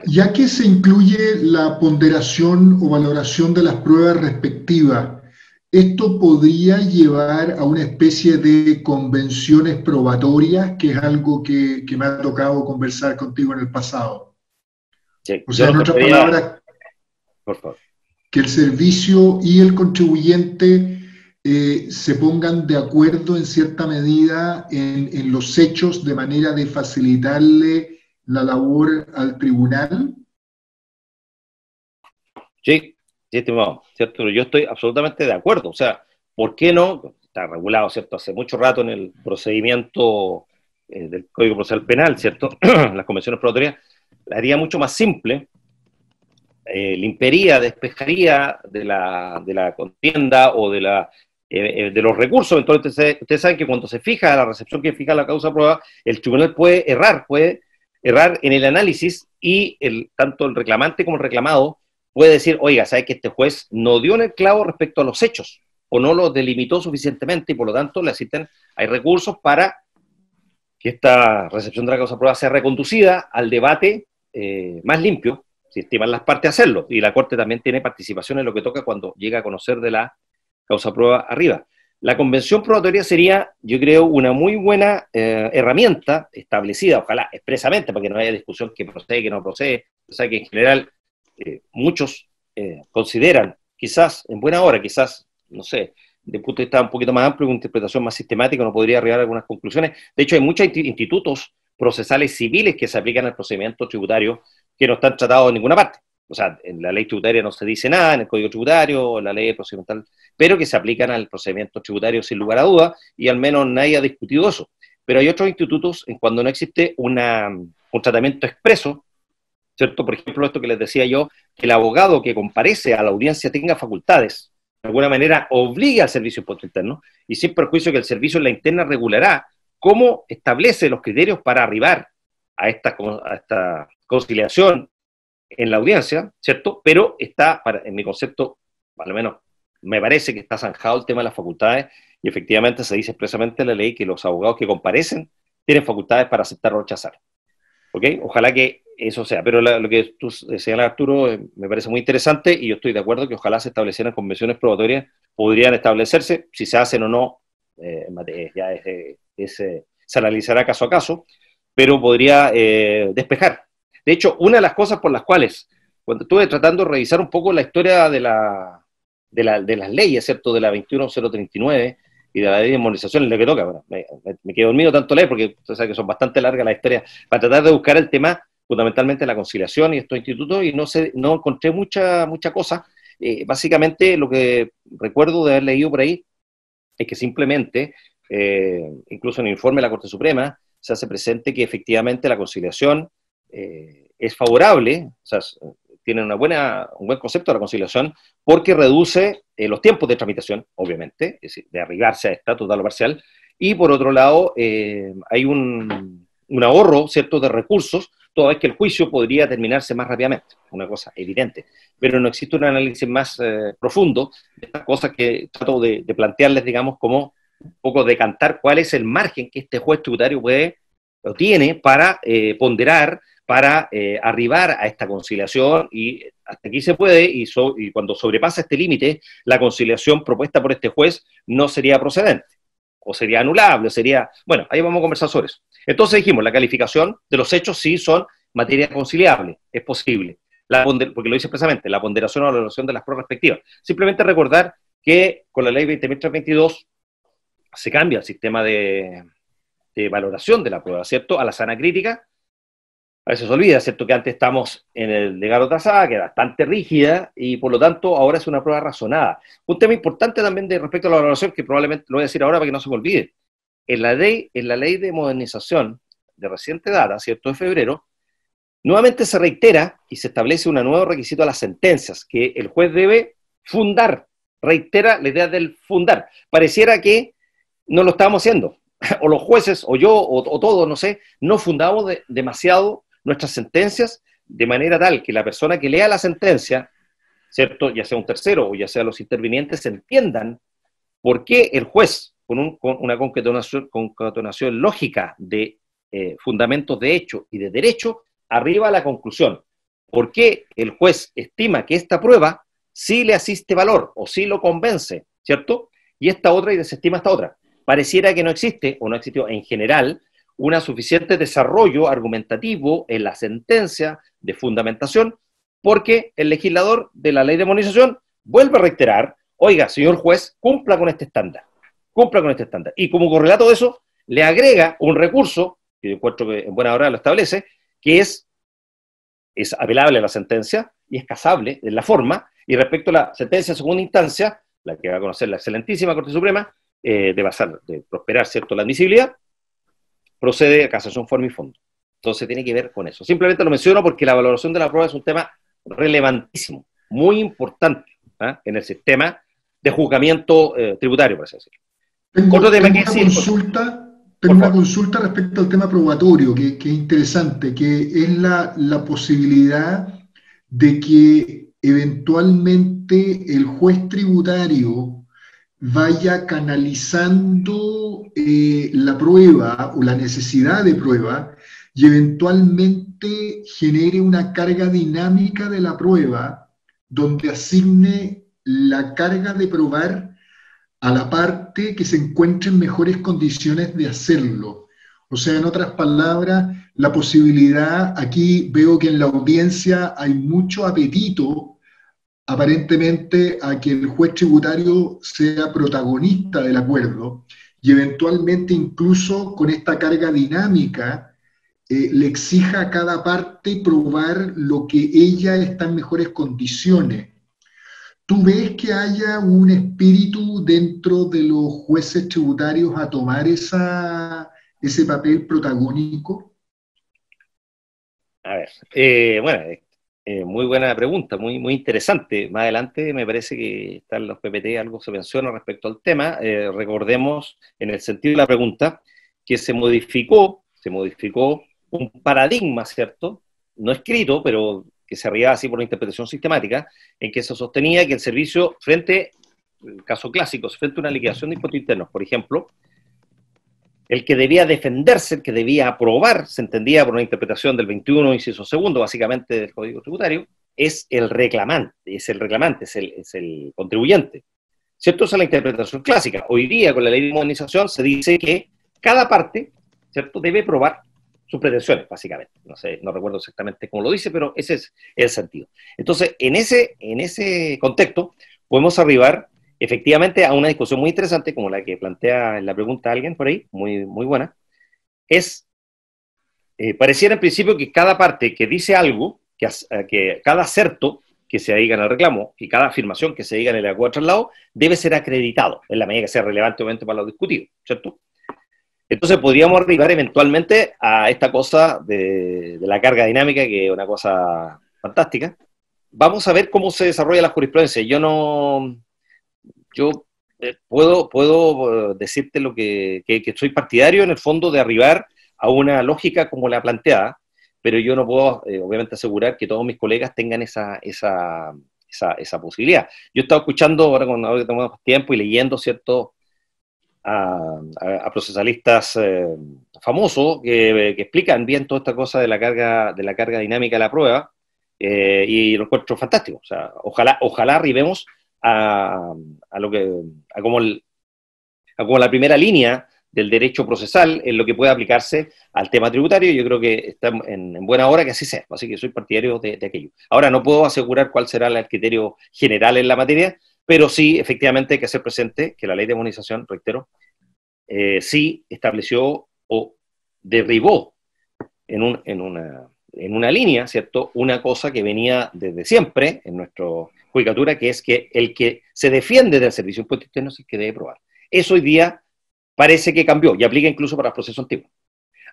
Ya que se incluye la ponderación o valoración de las pruebas respectivas, ¿esto podría llevar a una especie de convenciones probatorias, que es algo que me ha tocado conversar contigo en el pasado? Sí, o sea, en otras palabras, por favor, que el servicio y el contribuyente se pongan de acuerdo en cierta medida en los hechos de manera de facilitarle la labor al tribunal. Sí, estimado, ¿cierto? Yo estoy absolutamente de acuerdo. O sea, ¿por qué no? Está regulado, ¿cierto? Hace mucho rato en el procedimiento del Código Procesal Penal, ¿cierto? Las convenciones probatorias, la haría mucho más simple, limpiaría, despejaría de la contienda o de los recursos. Entonces, ustedes saben que cuando se fija la recepción que fija la causa prueba, el tribunal puede errar en el análisis, y tanto el reclamante como el reclamado puede decir, oiga, ¿sabe que este juez no dio en el clavo respecto a los hechos o no los delimitó suficientemente, y por lo tanto hay recursos para que esta recepción de la causa prueba sea reconducida al debate más limpio, si estiman las partes hacerlo, y la Corte también tiene participación en lo que toca cuando llega a conocer de la causa prueba arriba. La convención probatoria sería, yo creo, una muy buena herramienta establecida, ojalá expresamente, para que no haya discusión que procede, que no procede. O sea que en general muchos consideran, quizás en buena hora, quizás, no sé, de punto de vista un poquito más amplio, una interpretación más sistemática, uno podría arribar a algunas conclusiones. De hecho, hay muchos institutos procesales civiles que se aplican al procedimiento tributario que no están tratados en ninguna parte. O sea, en la ley tributaria no se dice nada, en el Código Tributario, en la ley procedimental, pero que se aplican al procedimiento tributario sin lugar a dudas, y al menos nadie ha discutido eso. Pero hay otros institutos en cuando no existe un tratamiento expreso, ¿cierto? Por ejemplo, esto que les decía yo, que el abogado que comparece a la audiencia tenga facultades, de alguna manera obligue al servicio de impuesto interno, y sin perjuicio que el servicio en la interna regulará cómo establece los criterios para arribar a esta conciliación en la audiencia, ¿cierto? Pero está, en mi concepto, al menos me parece que está zanjado el tema de las facultades, y efectivamente se dice expresamente en la ley que los abogados que comparecen tienen facultades para aceptar o rechazar. ¿Ok? Ojalá que eso sea. Pero lo que tú señalas, Arturo, me parece muy interesante, y yo estoy de acuerdo que ojalá se establecieran convenciones probatorias, podrían establecerse, si se hacen o no, ya se analizará caso a caso, pero podría despejar. De hecho, una de las cosas por las cuales, cuando estuve tratando de revisar un poco la historia de las leyes, ¿cierto? De la 21039 y de la ley de inmunización, es lo que toca. Bueno, me quedé dormido tanto leer, porque usted sabe que son bastante largas las historias, para tratar de buscar el tema, fundamentalmente la conciliación y estos institutos, y no encontré mucha cosa. Básicamente, lo que recuerdo de haber leído por ahí es que simplemente, incluso en el informe de la Corte Suprema, se hace presente que efectivamente la conciliación es favorable, o sea, tiene un buen concepto de la conciliación, porque reduce los tiempos de tramitación, obviamente, es decir, de arribarse a esta total o parcial, y por otro lado, hay un ahorro, ¿cierto?, de recursos, toda vez que el juicio podría terminarse más rápidamente, una cosa evidente, pero no existe un análisis más profundo de estas cosas que trato de plantearles, digamos, como un poco decantar cuál es el margen que este juez tributario tiene para ponderar, para arribar a esta conciliación, y hasta aquí se puede, y cuando sobrepasa este límite, la conciliación propuesta por este juez no sería procedente, o sería anulable, bueno, ahí vamos a conversar sobre eso. Entonces dijimos, la calificación de los hechos sí son materia conciliable, es posible, porque lo dice expresamente, la ponderación o la valoración de las pruebas respectivas. Simplemente recordar que con la ley 20.322 se cambia el sistema de valoración de la prueba, ¿cierto?, a la sana crítica. A veces se olvida, ¿cierto?, que antes estamos en el legado trazada, que era bastante rígida, y por lo tanto ahora es una prueba razonada. Un tema importante también respecto a la valoración, que probablemente lo voy a decir ahora para que no se me olvide. En la ley de modernización de reciente data, ¿cierto?, de febrero, nuevamente se reitera y se establece un nuevo requisito a las sentencias, que el juez debe fundar, reitera la idea del fundar. Pareciera que no lo estábamos haciendo, o los jueces, o yo, o todos, no sé, no fundamos demasiado nuestras sentencias, de manera tal que la persona que lea la sentencia, ¿cierto?, ya sea un tercero o ya sea los intervinientes, entiendan por qué el juez, con una concatenación lógica de fundamentos de hecho y de derecho, arriba a la conclusión. ¿Por qué el juez estima que esta prueba sí le asiste valor o sí lo convence, ¿cierto?, y esta otra, y desestima esta otra? Pareciera que no existe, o no existió en general, un suficiente desarrollo argumentativo en la sentencia de fundamentación, porque el legislador de la ley de modernización vuelve a reiterar, oiga, señor juez, cumpla con este estándar, y como correlato de eso, le agrega un recurso, que yo encuentro que en buena hora lo establece, que es apelable a la sentencia, y es casable en la forma, y respecto a la sentencia de segunda instancia, la que va a conocer la excelentísima Corte Suprema, de prosperar, ¿cierto?, la admisibilidad, procede a casación forma y fondo. Entonces tiene que ver con eso. Simplemente lo menciono porque la valoración de la prueba es un tema relevantísimo, muy importante en el sistema de juzgamiento tributario, por así decirlo. Otro tema que tengo una consulta respecto al tema probatorio, que es interesante, que es la posibilidad de que eventualmente el juez tributario vaya canalizando la prueba o la necesidad de prueba y eventualmente genere una carga dinámica de la prueba donde asigne la carga de probar a la parte que se encuentre en mejores condiciones de hacerlo. O sea, en otras palabras, la posibilidad, aquí veo que en la audiencia hay mucho apetito, aparentemente, a que el juez tributario sea protagonista del acuerdo y eventualmente incluso con esta carga dinámica le exija a cada parte probar lo que ella está en mejores condiciones. ¿Tú ves que haya un espíritu dentro de los jueces tributarios a tomar ese papel protagónico? A ver, bueno, muy buena pregunta, muy interesante. Más adelante me parece que están los PPT, algo se menciona respecto al tema. Recordemos, en el sentido de la pregunta, que se modificó un paradigma, ¿cierto? No escrito, pero que se arriba así por una interpretación sistemática, en que se sostenía que el servicio, frente, el caso clásico, frente a una liquidación de impuestos internos, por ejemplo, el que debía defenderse, el que debía aprobar, se entendía por una interpretación del 21, inciso segundo, básicamente del Código Tributario, es el reclamante, es el contribuyente. ¿Cierto? Esa es la interpretación clásica. Hoy día, con la ley de modernización, se dice que cada parte, ¿cierto?, debe probar sus pretensiones, básicamente. No sé, no recuerdo exactamente cómo lo dice, pero ese es el sentido. Entonces, en ese contexto, podemos arribar efectivamente a una discusión muy interesante, como la que plantea en la pregunta alguien por ahí, muy buena, pareciera en principio que cada parte que dice algo, que cada acerto que se diga en el reclamo y cada afirmación que se diga en el acuerdo de traslado debe ser acreditado, en la medida que sea relevante obviamente para lo discutido, ¿cierto? Entonces podríamos arribar eventualmente a esta cosa de la carga dinámica, que es una cosa fantástica. Vamos a ver cómo se desarrolla la jurisprudencia. Yo puedo decirte lo que soy partidario en el fondo de arribar a una lógica como la planteada, pero yo no puedo obviamente asegurar que todos mis colegas tengan esa posibilidad. Yo he estado escuchando ahora que tenemos tiempo y leyendo, ¿cierto?, a procesalistas famosos que explican bien toda esta cosa de la carga dinámica de la prueba, y lo encuentro fantástico. O sea, ojalá arribemos a como la primera línea del derecho procesal en lo que pueda aplicarse al tema tributario. Yo creo que está en buena hora que así sea, así que soy partidario de aquello. Ahora, no puedo asegurar cuál será el criterio general en la materia, pero sí, efectivamente, hay que hacer presente que la ley de armonización, reitero, sí estableció o derribó en una línea, ¿cierto?, una cosa que venía desde siempre en nuestra judicatura, que es que el que se defiende del servicio de impuestos internos es el que debe probar. Eso hoy día parece que cambió y aplica incluso para los procesos antiguos.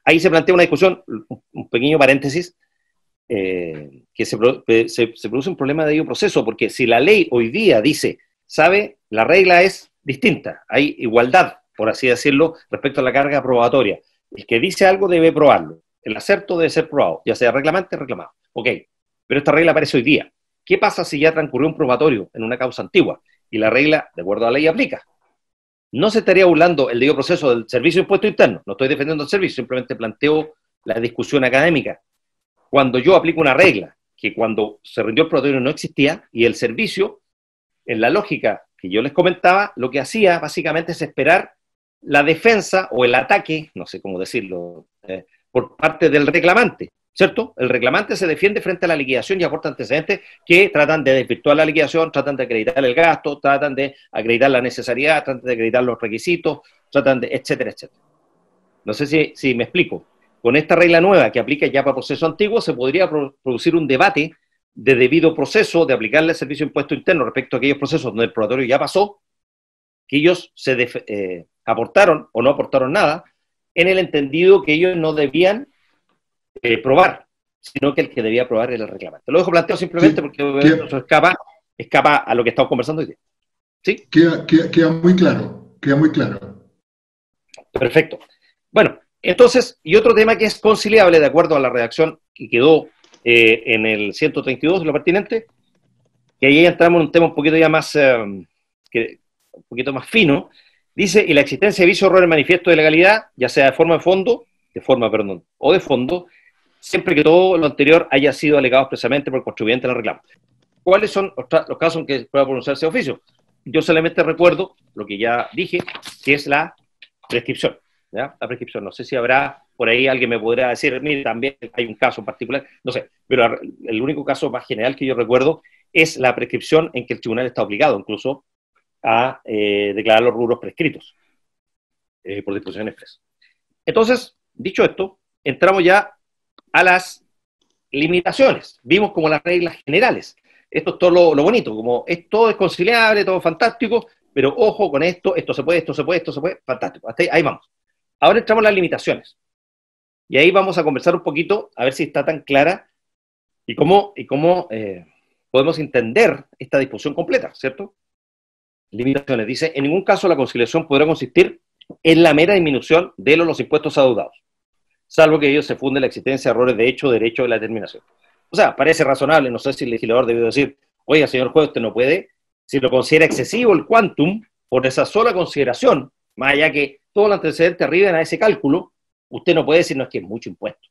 Ahí se plantea una discusión, un pequeño paréntesis, que se produce un problema de debido proceso, porque si la ley hoy día dice, ¿sabe?, la regla es distinta, hay igualdad, por así decirlo, respecto a la carga probatoria. El que dice algo debe probarlo. El acerto debe ser probado, ya sea reclamante o reclamado. Ok, pero esta regla aparece hoy día. ¿Qué pasa si ya transcurrió un probatorio en una causa antigua y la regla, de acuerdo a la ley, aplica? No se estaría burlando el debido proceso del servicio de impuesto interno. No estoy defendiendo el servicio, simplemente planteo la discusión académica. Cuando yo aplico una regla que cuando se rindió el probatorio no existía, y el servicio, en la lógica que yo les comentaba, lo que hacía básicamente es esperar la defensa o el ataque, no sé cómo decirlo, por parte del reclamante, ¿cierto? El reclamante se defiende frente a la liquidación y aporta antecedentes que tratan de desvirtuar la liquidación, tratan de acreditar el gasto, tratan de acreditar la necesariedad, tratan de acreditar los requisitos, tratan de, etcétera, etcétera. No sé si me explico. Con esta regla nueva que aplica ya para procesos antiguos, se podría producir un debate de debido proceso, de aplicarle el servicio de impuesto interno respecto a aquellos procesos donde el probatorio ya pasó, que ellos aportaron o no aportaron nada, en el entendido que ellos no debían probar, sino que el que debía probar era el reclamante. Lo dejo planteado simplemente porque eso escapa a lo que estamos conversando hoy día. ¿Sí? Queda muy claro, queda muy claro. Perfecto. Bueno, entonces, y otro tema que es conciliable de acuerdo a la redacción que quedó en el 132 de lo pertinente, que ahí entramos en un tema un poquito ya más, un poquito más fino, dice, y la existencia de vicio, error en manifiesto de legalidad, ya sea de forma o de fondo, siempre que todo lo anterior haya sido alegado expresamente por el contribuyente en el reclamo. ¿Cuáles son los casos en que pueda pronunciarse de oficio? yo solamente recuerdo lo que ya dije, que es la prescripción. ¿Ya? La prescripción, no sé si habrá por ahí alguien me podrá decir, mire, también hay un caso particular, no sé, pero el único caso más general que yo recuerdo es la prescripción en que el tribunal está obligado incluso a declarar los rubros prescritos por disposición expresa. Entonces, dicho esto, entramos ya a las limitaciones. Vimos como las reglas generales. Esto es todo lo bonito, como todo es conciliable, todo fantástico, pero ojo con esto, esto se puede, esto se puede, esto se puede, fantástico. Hasta ahí vamos. Ahora entramos en las limitaciones. Y ahí vamos a conversar un poquito, a ver si está tan clara y cómo podemos entender esta disposición completa, ¿cierto? Limitaciones. Dice, en ningún caso la conciliación podrá consistir en la mera disminución de los impuestos adeudados, salvo que ellos se funde la existencia de errores de hecho o derecho de la determinación. O sea, parece razonable, no sé si el legislador debió decir, oiga, señor juez, usted no puede, si lo considera excesivo el quantum, por esa sola consideración, más allá que todos los antecedentes arriben a ese cálculo, usted no puede decir, no, es que es mucho impuesto.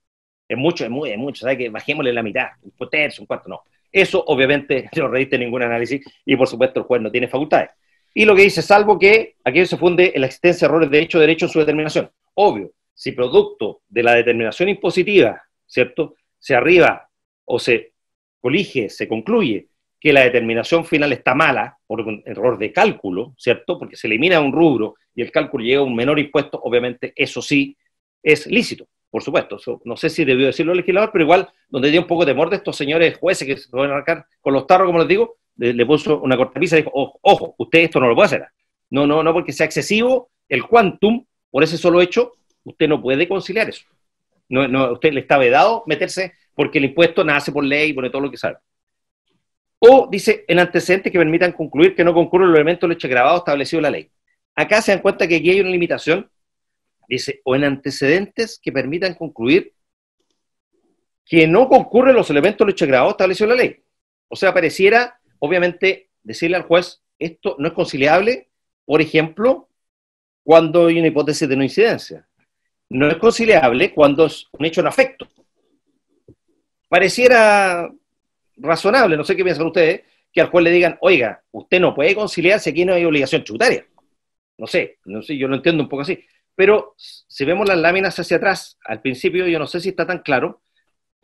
Es mucho, es mucho, ¿sabe? Que bajémosle la mitad, un tercio, un cuarto, no. Eso, obviamente, no rediste ningún análisis y, por supuesto, el juez no tiene facultades. Y lo que dice, salvo que aquello se funde en la existencia de errores de hecho o derecho en su determinación. Obvio, si producto de la determinación impositiva, ¿cierto?, se arriba o se colige, se concluye que la determinación final está mala por un error de cálculo, ¿cierto?, porque se elimina un rubro y el cálculo llega a un menor impuesto, obviamente eso sí es lícito, por supuesto. Eso, no sé si debió decirlo el legislador, pero igual, donde dio un poco de temor de estos señores jueces que se pueden arrancar con los tarros, como les digo, le puso una cortapisa y dijo, ojo, usted esto no lo puede hacer. No, porque sea excesivo el quantum, por ese solo hecho, usted no puede conciliar eso. Usted le está vedado meterse porque el impuesto nace por ley, pone todo lo que sabe. O dice, en antecedentes que permitan concluir que no concurren los elementos del hecho agravado establecido en la ley. Acá se dan cuenta que aquí hay una limitación. Dice, o en antecedentes que permitan concluir que no concurren los elementos del hecho agravado establecido en la ley. O sea, pareciera, obviamente, decirle al juez, esto no es conciliable, por ejemplo, cuando hay una hipótesis de no incidencia. No es conciliable cuando es un hecho en afecto. Pareciera razonable, no sé qué piensan ustedes, que al juez le digan, oiga, usted no puede conciliar si aquí no hay obligación tributaria. No sé, yo lo entiendo un poco así. Pero si vemos las láminas hacia atrás, al principio yo no sé si está tan claro,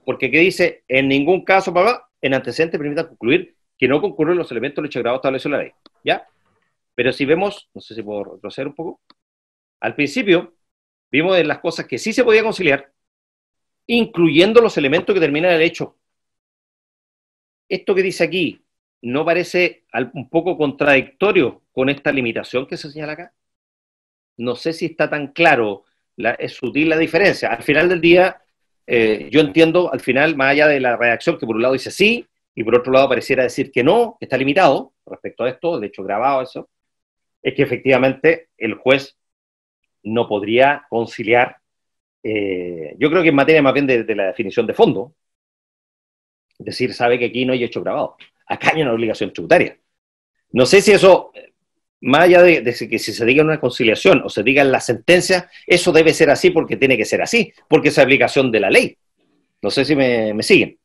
porque aquí dice, en ningún caso, en antecedentes permita concluir que no concurren los elementos del hecho agravado establecido en la ley. ¿Ya? Pero si vemos, no sé si puedo retroceder un poco, al principio vimos de las cosas que sí se podía conciliar, incluyendo los elementos que terminan el hecho. Esto que dice aquí, ¿no parece un poco contradictorio con esta limitación que se señala acá? No sé si está tan claro, es sutil la diferencia. Al final del día, yo entiendo, al final, más allá de la redacción, que por un lado dice sí, y por otro lado pareciera decir que no, que está limitado respecto a esto, de hecho grabado eso, es que efectivamente el juez no podría conciliar, yo creo que en materia más bien de la definición de fondo, es decir, sabe que aquí no hay hecho grabado, acá hay una obligación tributaria. No sé si eso, más allá de que si se diga en una conciliación o se diga en la sentencia, eso debe ser así porque tiene que ser así, porque es aplicación de la ley. No sé si me siguen.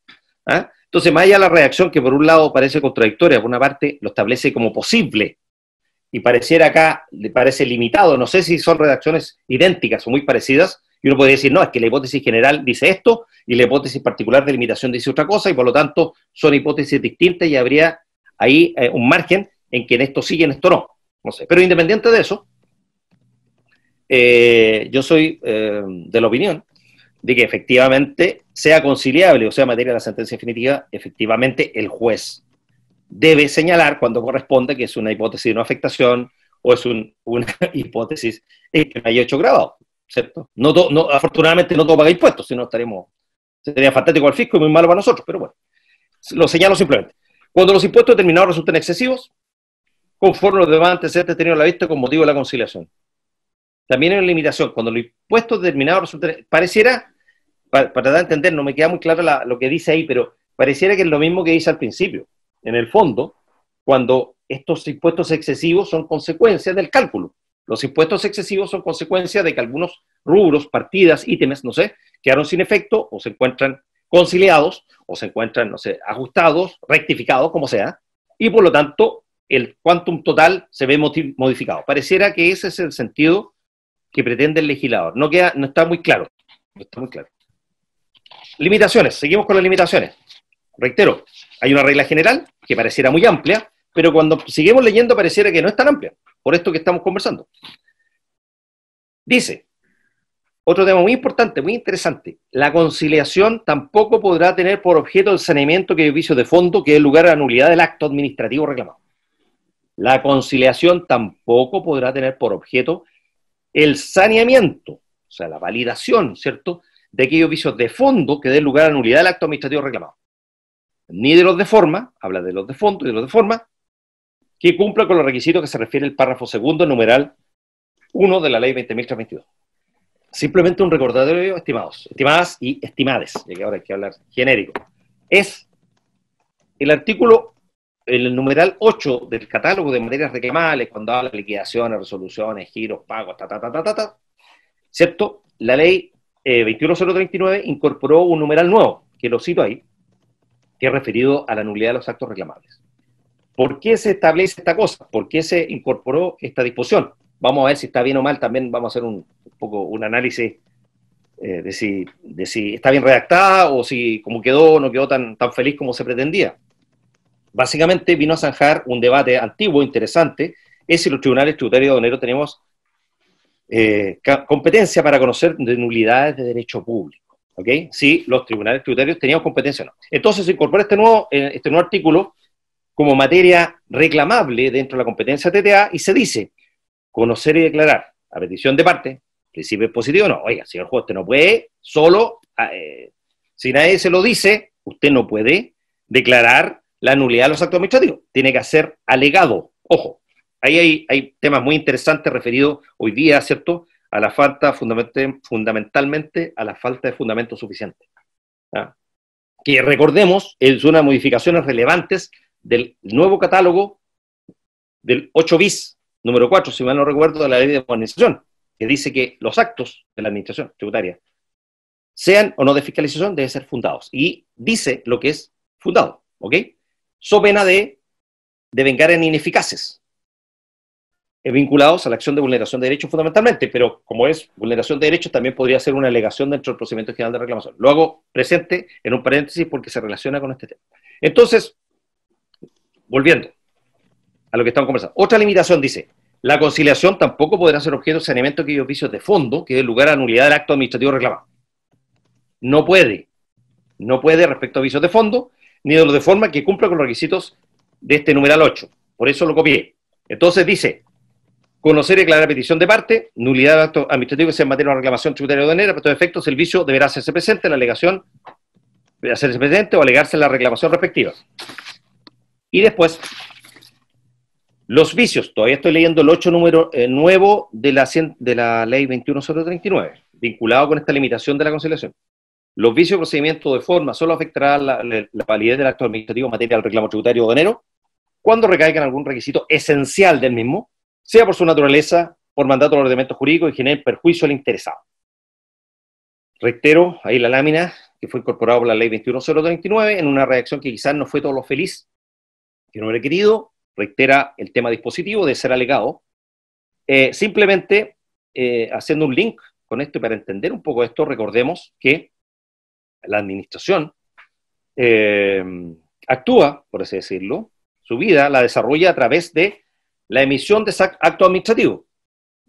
¿Ah? Entonces, más allá de la redacción, que por un lado parece contradictoria, por una parte lo establece como posible, y pareciera acá, le parece limitado, no sé si son redacciones idénticas o muy parecidas, y uno podría decir, no, es que la hipótesis general dice esto, y la hipótesis particular de limitación dice otra cosa, y por lo tanto son hipótesis distintas, y habría ahí un margen en que en esto sí y en esto no. No sé. Pero independiente de eso, yo soy de la opinión de que efectivamente sea conciliable o sea materia de la sentencia definitiva, efectivamente el juez debe señalar cuando corresponde que es una hipótesis de no afectación o es una hipótesis que no haya hecho grabado, ¿cierto? Afortunadamente no todo paga impuestos, si no sería fantástico al fisco y muy malo para nosotros, pero bueno, lo señalo simplemente. Cuando los impuestos determinados resulten excesivos, conforme los demás antecedentes tenidos a la vista con motivo de la conciliación. También hay una limitación. Cuando los impuestos determinados resultan, pareciera, para tratar de entender, no me queda muy claro lo que dice ahí, pero pareciera que es lo mismo que dice al principio. En el fondo, cuando estos impuestos excesivos son consecuencias del cálculo. Los impuestos excesivos son consecuencia de que algunos rubros, partidas, ítems, no sé, quedaron sin efecto o se encuentran conciliados o se encuentran, no sé, ajustados, rectificados, como sea, y por lo tanto el quantum total se ve modificado. Pareciera que ese es el sentido que pretende el legislador. No está muy claro. No está muy claro. Limitaciones. Seguimos con las limitaciones. Reitero, hay una regla general que pareciera muy amplia, pero cuando seguimos leyendo pareciera que no es tan amplia, por esto que estamos conversando. Dice, otro tema muy importante, muy interesante, la conciliación tampoco podrá tener por objeto el saneamiento que es vicio de fondo, que es el lugar a la nulidad del acto administrativo reclamado. La conciliación tampoco podrá tener por objeto el saneamiento, o sea, la validación, ¿cierto?, de aquellos vicios de fondo que den lugar a la nulidad del acto administrativo reclamado. Ni de los de forma, habla de los de fondo y de los de forma, que cumpla con los requisitos que se refiere el párrafo segundo, numeral 1 de la ley 20.322. Simplemente un recordatorio, estimados, estimadas y estimades, ya que ahora hay que hablar genérico. Es el artículo, el numeral 8 del catálogo de materias reclamables, cuando habla de liquidaciones, resoluciones, giros, pagos, ¿cierto? La ley 21.039 incorporó un numeral nuevo, que lo cito ahí, que es referido a la nulidad de los actos reclamables. ¿Por qué se establece esta cosa? ¿Por qué se incorporó esta disposición? Vamos a ver si está bien o mal, también vamos a hacer un poco un análisis de si está bien redactada o si como quedó o no quedó tan feliz como se pretendía. Básicamente vino a zanjar un debate antiguo, interesante, es si los tribunales tributarios aduaneros tenemos competencia para conocer de nulidades de derecho público. ¿Ok? Si los tribunales tributarios teníamos competencia o no. Entonces se incorpora este nuevo artículo como materia reclamable dentro de la competencia TTA y se dice, conocer y declarar a petición de parte, principio positivo no, oiga, señor juez, usted no puede, solo, si nadie se lo dice, usted no puede declarar la nulidad de los actos administrativos, tiene que hacer alegado, ojo, ahí hay temas muy interesantes referidos hoy día, ¿cierto?, a la falta, fundamentalmente, a la falta de fundamento suficiente. ¿Ah? Que recordemos, es una de las modificaciones relevantes del nuevo catálogo del 8 bis, número 4, si mal no recuerdo, de la ley de modernización, que dice que los actos de la administración tributaria, sean o no de fiscalización, deben ser fundados. Y dice lo que es fundado, ¿ok? So pena de devengar en ineficaces, vinculados a la acción de vulneración de derechos fundamentalmente, pero como es vulneración de derechos, también podría ser una alegación dentro del procedimiento general de reclamación. Lo hago presente en un paréntesis porque se relaciona con este tema. Entonces, volviendo a lo que estamos conversando. Otra limitación dice, la conciliación tampoco podrá ser objeto de saneamiento de aquellos vicios de fondo que den lugar a nulidad del acto administrativo reclamado. No puede respecto a vicios de fondo, ni de los de forma que cumpla con los requisitos de este numeral 8. Por eso lo copié. Entonces dice, conocer y declarar petición de parte, nulidad del acto administrativo que sea en materia de reclamación tributaria aduanera, para estos efectos el vicio deberá hacerse presente en la alegación, deberá hacerse presente o alegarse en la reclamación respectiva. Y después, los vicios, todavía estoy leyendo el 8 número nuevo de la ley 21.039, vinculado con esta limitación de la conciliación. Los vicios de procedimiento de forma solo afectarán la validez del acto administrativo en materia del reclamo tributario aduanero cuando recaiga en algún requisito esencial del mismo, sea por su naturaleza, por mandato del ordenamiento jurídico y genere perjuicio al interesado. Reitero, ahí la lámina que fue incorporada por la ley 21.039 en una redacción que quizás no fue todo lo feliz que no hubiera querido, reitera el tema dispositivo de ser alegado, simplemente haciendo un link con esto y para entender un poco esto, recordemos que la administración actúa, por así decirlo, su vida la desarrolla a través de la emisión de acto administrativo.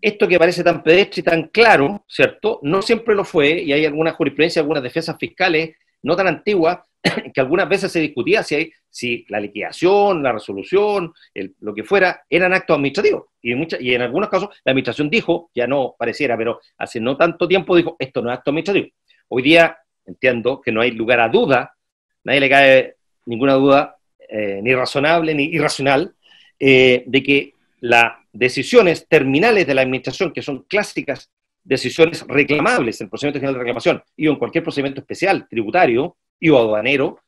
Esto que parece tan pedestre y tan claro, ¿cierto? No siempre lo fue, y hay alguna jurisprudencia, algunas defensas fiscales no tan antiguas, que algunas veces se discutía si la liquidación, la resolución, lo que fuera, eran actos administrativos. Y en algunos casos la administración dijo, ya no pareciera, pero hace no tanto tiempo dijo, esto no es acto administrativo. Hoy día entiendo que no hay lugar a duda, nadie le cae ninguna duda, ni razonable ni irracional, de que las decisiones terminales de la administración, que son clásicas decisiones reclamables en el procedimiento general de reclamación y en cualquier procedimiento especial, tributario y o aduanero,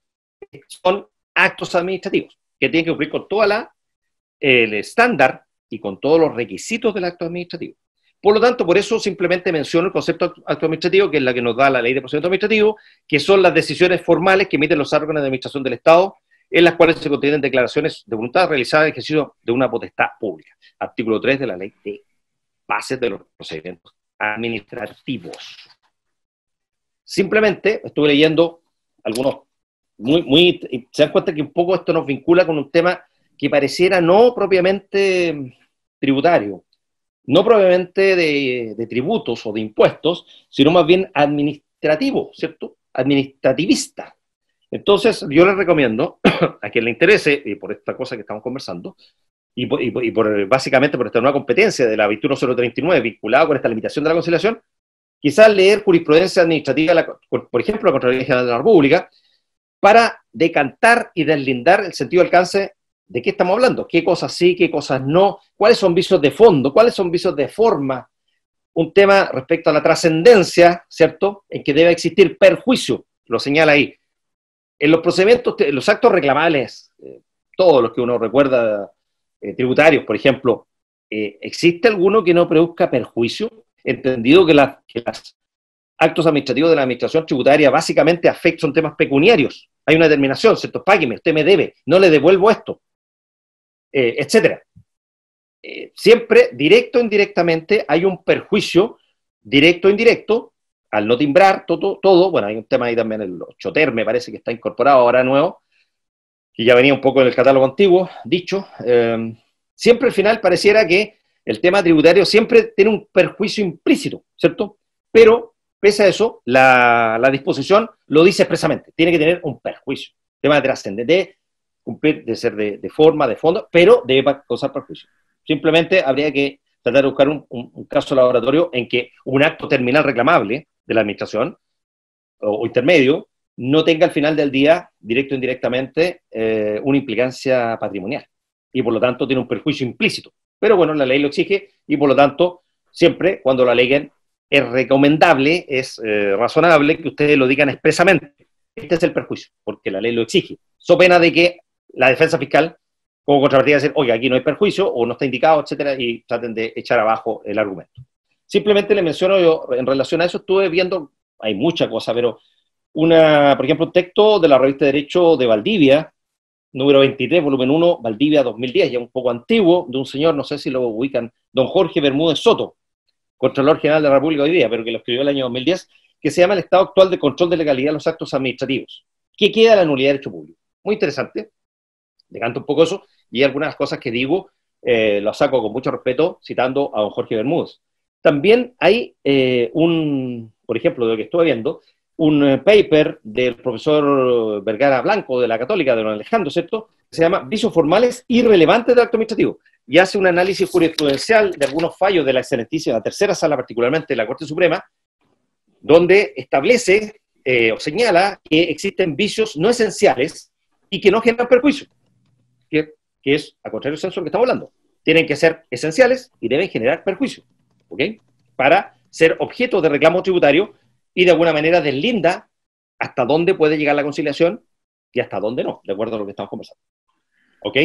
son actos administrativos que tienen que cumplir con toda el estándar y con todos los requisitos del acto administrativo. Por lo tanto, por eso simplemente menciono el concepto de acto administrativo, que es la que nos da la ley de procedimiento administrativo, que son las decisiones formales que emiten los órganos de administración del Estado en las cuales se contienen declaraciones de voluntad realizadas en ejercicio de una potestad pública. Artículo 3 de la Ley de Bases de los Procedimientos Administrativos. Simplemente estuve leyendo algunos, se dan cuenta que un poco esto nos vincula con un tema que pareciera no propiamente tributario, no propiamente de tributos o de impuestos, sino más bien administrativo, ¿cierto? Administrativista. Entonces, yo les recomiendo a quien le interese, y por esta cosa que estamos conversando, básicamente por esta nueva competencia de la 21039 vinculada con esta limitación de la conciliación, quizás leer jurisprudencia administrativa, por ejemplo, la Contraloría General de la República, para decantar y deslindar el sentido de alcance de qué estamos hablando, qué cosas sí, qué cosas no, cuáles son vicios de fondo, cuáles son vicios de forma, un tema respecto a la trascendencia, ¿cierto?, en que debe existir perjuicio, lo señala ahí. En los procedimientos, los actos reclamables, todos los que uno recuerda, tributarios, por ejemplo, ¿existe alguno que no produzca perjuicio? Entendido que los actos administrativos de la administración tributaria básicamente son temas pecuniarios. Hay una determinación, ¿cierto? Págueme, usted me debe, no le devuelvo esto, etcétera. Siempre, directo o indirectamente, hay un perjuicio, directo o indirecto, al no timbrar todo. Bueno, hay un tema ahí también, el choter, me parece que está incorporado ahora nuevo, que ya venía un poco en el catálogo antiguo, dicho. Siempre al final pareciera que el tema tributario siempre tiene un perjuicio implícito, ¿cierto? Pero, pese a eso, la disposición lo dice expresamente, tiene que tener un perjuicio, tema de trascendente, de cumplir, de ser de forma, de fondo, pero debe causar perjuicio. Simplemente habría que tratar de buscar un caso laboratorio en que un acto terminal reclamable de la administración o intermedio no tenga al final del día, directo o indirectamente, una implicancia patrimonial y por lo tanto tiene un perjuicio implícito. Pero bueno, la ley lo exige y por lo tanto, siempre cuando lo aleguen, es recomendable, es razonable que ustedes lo digan expresamente. Este es el perjuicio, porque la ley lo exige. So pena de que la defensa fiscal, como contrapartida, decir, oye, aquí no hay perjuicio o no está indicado, etcétera, y traten de echar abajo el argumento. Simplemente le menciono yo, en relación a eso, estuve viendo, hay mucha cosa, pero por ejemplo, un texto de la revista de Derecho de Valdivia, número 23, volumen 1, Valdivia 2010, ya un poco antiguo, de un señor, no sé si lo ubican, don Jorge Bermúdez Soto, Contralor General de la República hoy día, pero que lo escribió el año 2010, que se llama El Estado Actual de Control de Legalidad de los Actos Administrativos. ¿Qué queda de la nulidad de derecho público? Muy interesante, decanto un poco eso, y algunas cosas que digo, las saco con mucho respeto, citando a don Jorge Bermúdez. También hay por ejemplo, de lo que estuve viendo, un paper del profesor Vergara Blanco de la Católica, de don Alejandro, ¿cierto?, que se llama Vicios formales irrelevantes del acto administrativo, y hace un análisis jurisprudencial de algunos fallos de la excelentísima tercera sala, particularmente de la Corte Suprema, donde establece o señala que existen vicios no esenciales y que no generan perjuicio, que es, a contrario del censo que estamos hablando, tienen que ser esenciales y deben generar perjuicio, ¿ok?, para ser objeto de reclamo tributario y de alguna manera deslinda hasta dónde puede llegar la conciliación y hasta dónde no, de acuerdo a lo que estamos conversando. ¿Ok?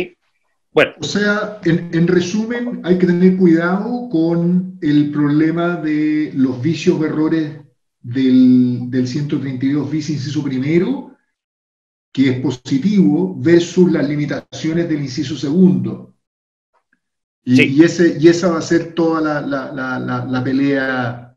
Bueno. O sea, en resumen, hay que tener cuidado con el problema de los vicios o errores del 132 bis inciso primero, que es positivo, versus las limitaciones del inciso segundo. Sí. Y esa va a ser toda la pelea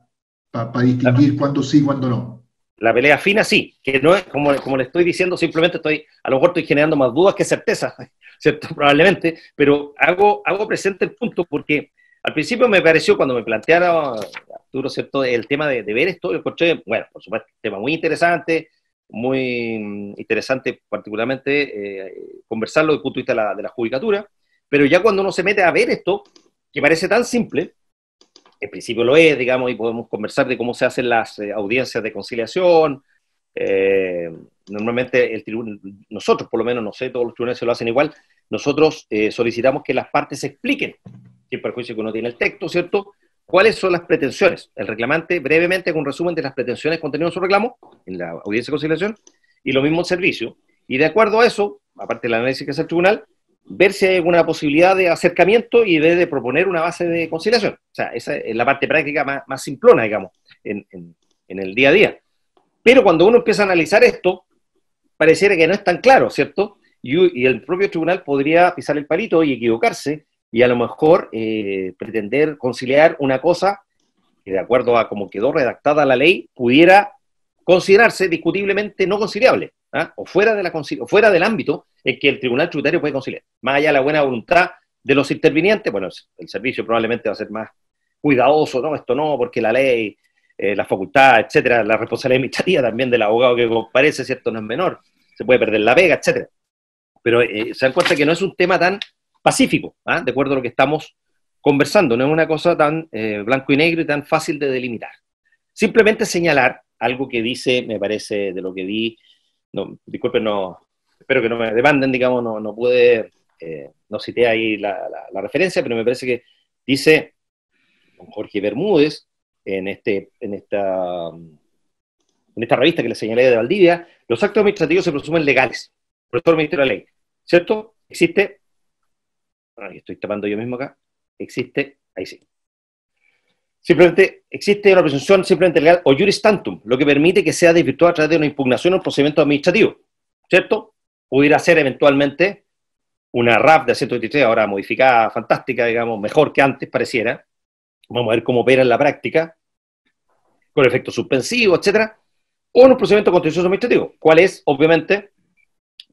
para distinguir cuándo sí y cuándo no. La pelea fina sí, que no es, como le estoy diciendo, simplemente a lo mejor estoy generando más dudas que certezas, ¿cierto? Probablemente, pero hago presente el punto porque al principio me pareció, cuando me plantearon, Arturo, ¿cierto?, el tema de ver esto, yo encontré, bueno, por supuesto, un tema muy interesante particularmente conversarlo desde el punto de vista de la judicatura, pero ya cuando uno se mete a ver esto, que parece tan simple, en principio lo es, digamos, y podemos conversar de cómo se hacen las audiencias de conciliación. Normalmente nosotros, por lo menos, no sé, todos los tribunales se lo hacen igual, nosotros solicitamos que las partes expliquen, sin perjuicio que uno tiene el texto, ¿cierto?, cuáles son las pretensiones. El reclamante, brevemente, con un resumen de las pretensiones contenidas en su reclamo, en la audiencia de conciliación, y lo mismo el servicio. Y de acuerdo a eso, aparte del análisis que hace el tribunal, ver si hay alguna posibilidad de acercamiento y de proponer una base de conciliación. O sea, esa es la parte práctica más simplona, digamos, en el día a día. Pero cuando uno empieza a analizar esto, pareciera que no es tan claro, ¿cierto? y el propio tribunal podría pisar el palito y equivocarse, y a lo mejor pretender conciliar una cosa que, de acuerdo a cómo quedó redactada la ley, pudiera considerarse discutiblemente no conciliable, ¿ah? O fuera del ámbito en que el tribunal tributario puede conciliar. Más allá de la buena voluntad de los intervinientes, bueno, el servicio probablemente va a ser más cuidadoso, no, esto no, porque la ley, la facultad, etcétera, la responsabilidad administrativa también del abogado que comparece, ¿cierto?, no es menor, se puede perder la pega, etcétera. Pero se dan cuenta que no es un tema tan pacífico, ¿ah? De acuerdo a lo que estamos conversando, no es una cosa tan blanco y negro y tan fácil de delimitar. Simplemente señalar algo que dice, me parece, de lo que vi, no, disculpen, no, espero que no me demanden, digamos, no pude, no cité ahí la referencia, pero me parece que dice don Jorge Bermúdez, en esta revista que le señalé de Valdivia, los actos administrativos se presumen legales, por eso el Ministerio de la Ley, ¿cierto? Existe, estoy tapando yo mismo acá, existe, ahí sí. Simplemente existe una presunción simplemente legal o juris tantum, lo que permite que sea desvirtuada a través de una impugnación o un procedimiento administrativo, ¿cierto? Pudiera ser eventualmente una RAF de 123, ahora modificada, fantástica, digamos, mejor que antes pareciera. Vamos a ver cómo opera en la práctica, con efecto suspensivo, etcétera, o en un procedimiento contencioso administrativo, cuál es, obviamente,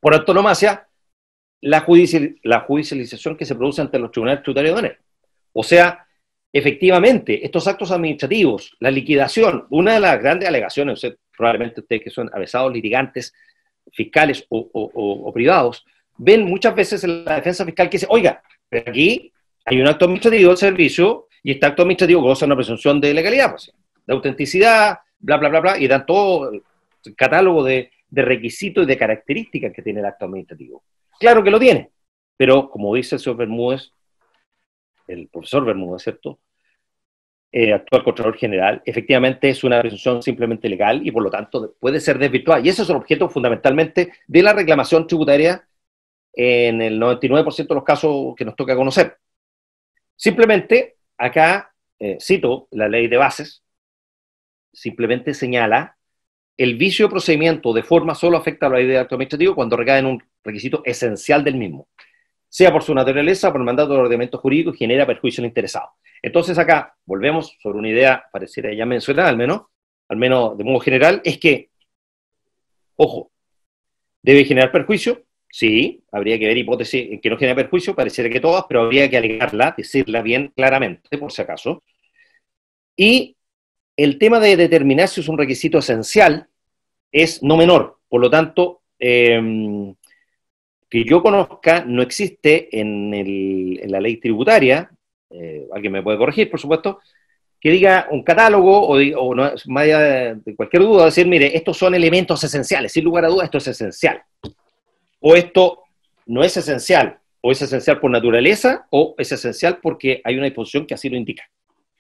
por antonomasia, la judicialización que se produce ante los tribunales tributarios de aduaneros. O sea, efectivamente, estos actos administrativos, la liquidación, una de las grandes alegaciones, probablemente ustedes que son avesados litigantes, fiscales o privados, ven muchas veces en la defensa fiscal que dice, oiga, pero aquí hay un acto administrativo de servicio y este acto administrativo goza una presunción de legalidad, pues, de autenticidad, bla, bla, bla, bla, y dan todo el catálogo de requisitos y de características que tiene el acto administrativo. Claro que lo tiene, pero como dice el señor Bermúdez, el profesor Bermúdez, ¿cierto?, actual Contralor General, efectivamente es una presunción simplemente legal y por lo tanto puede ser desvirtuada. Y ese es el objeto fundamentalmente de la reclamación tributaria en el 99% de los casos que nos toca conocer. Simplemente, acá, cito la ley de bases, simplemente señala el vicio de procedimiento de forma solo afecta a la ley de acto administrativo cuando recae en un requisito esencial del mismo, sea por su naturaleza o por el mandato del ordenamiento jurídico y genera perjuicio al interesado. Entonces acá volvemos sobre una idea, pareciera ya mencionada al menos de modo general, es que, ojo, ¿debe generar perjuicio? Sí, habría que ver hipótesis en que no genera perjuicio, pareciera que todas, pero habría que alegarla, decirla bien claramente, por si acaso. Y el tema de determinar si es un requisito esencial es no menor, por lo tanto, que yo conozca, no existe en la ley tributaria, alguien me puede corregir, por supuesto, que diga un catálogo o no, más allá de cualquier duda, decir, mire, estos son elementos esenciales, sin lugar a dudas, esto es esencial. O esto no es esencial, o es esencial por naturaleza, o es esencial porque hay una disposición que así lo indica.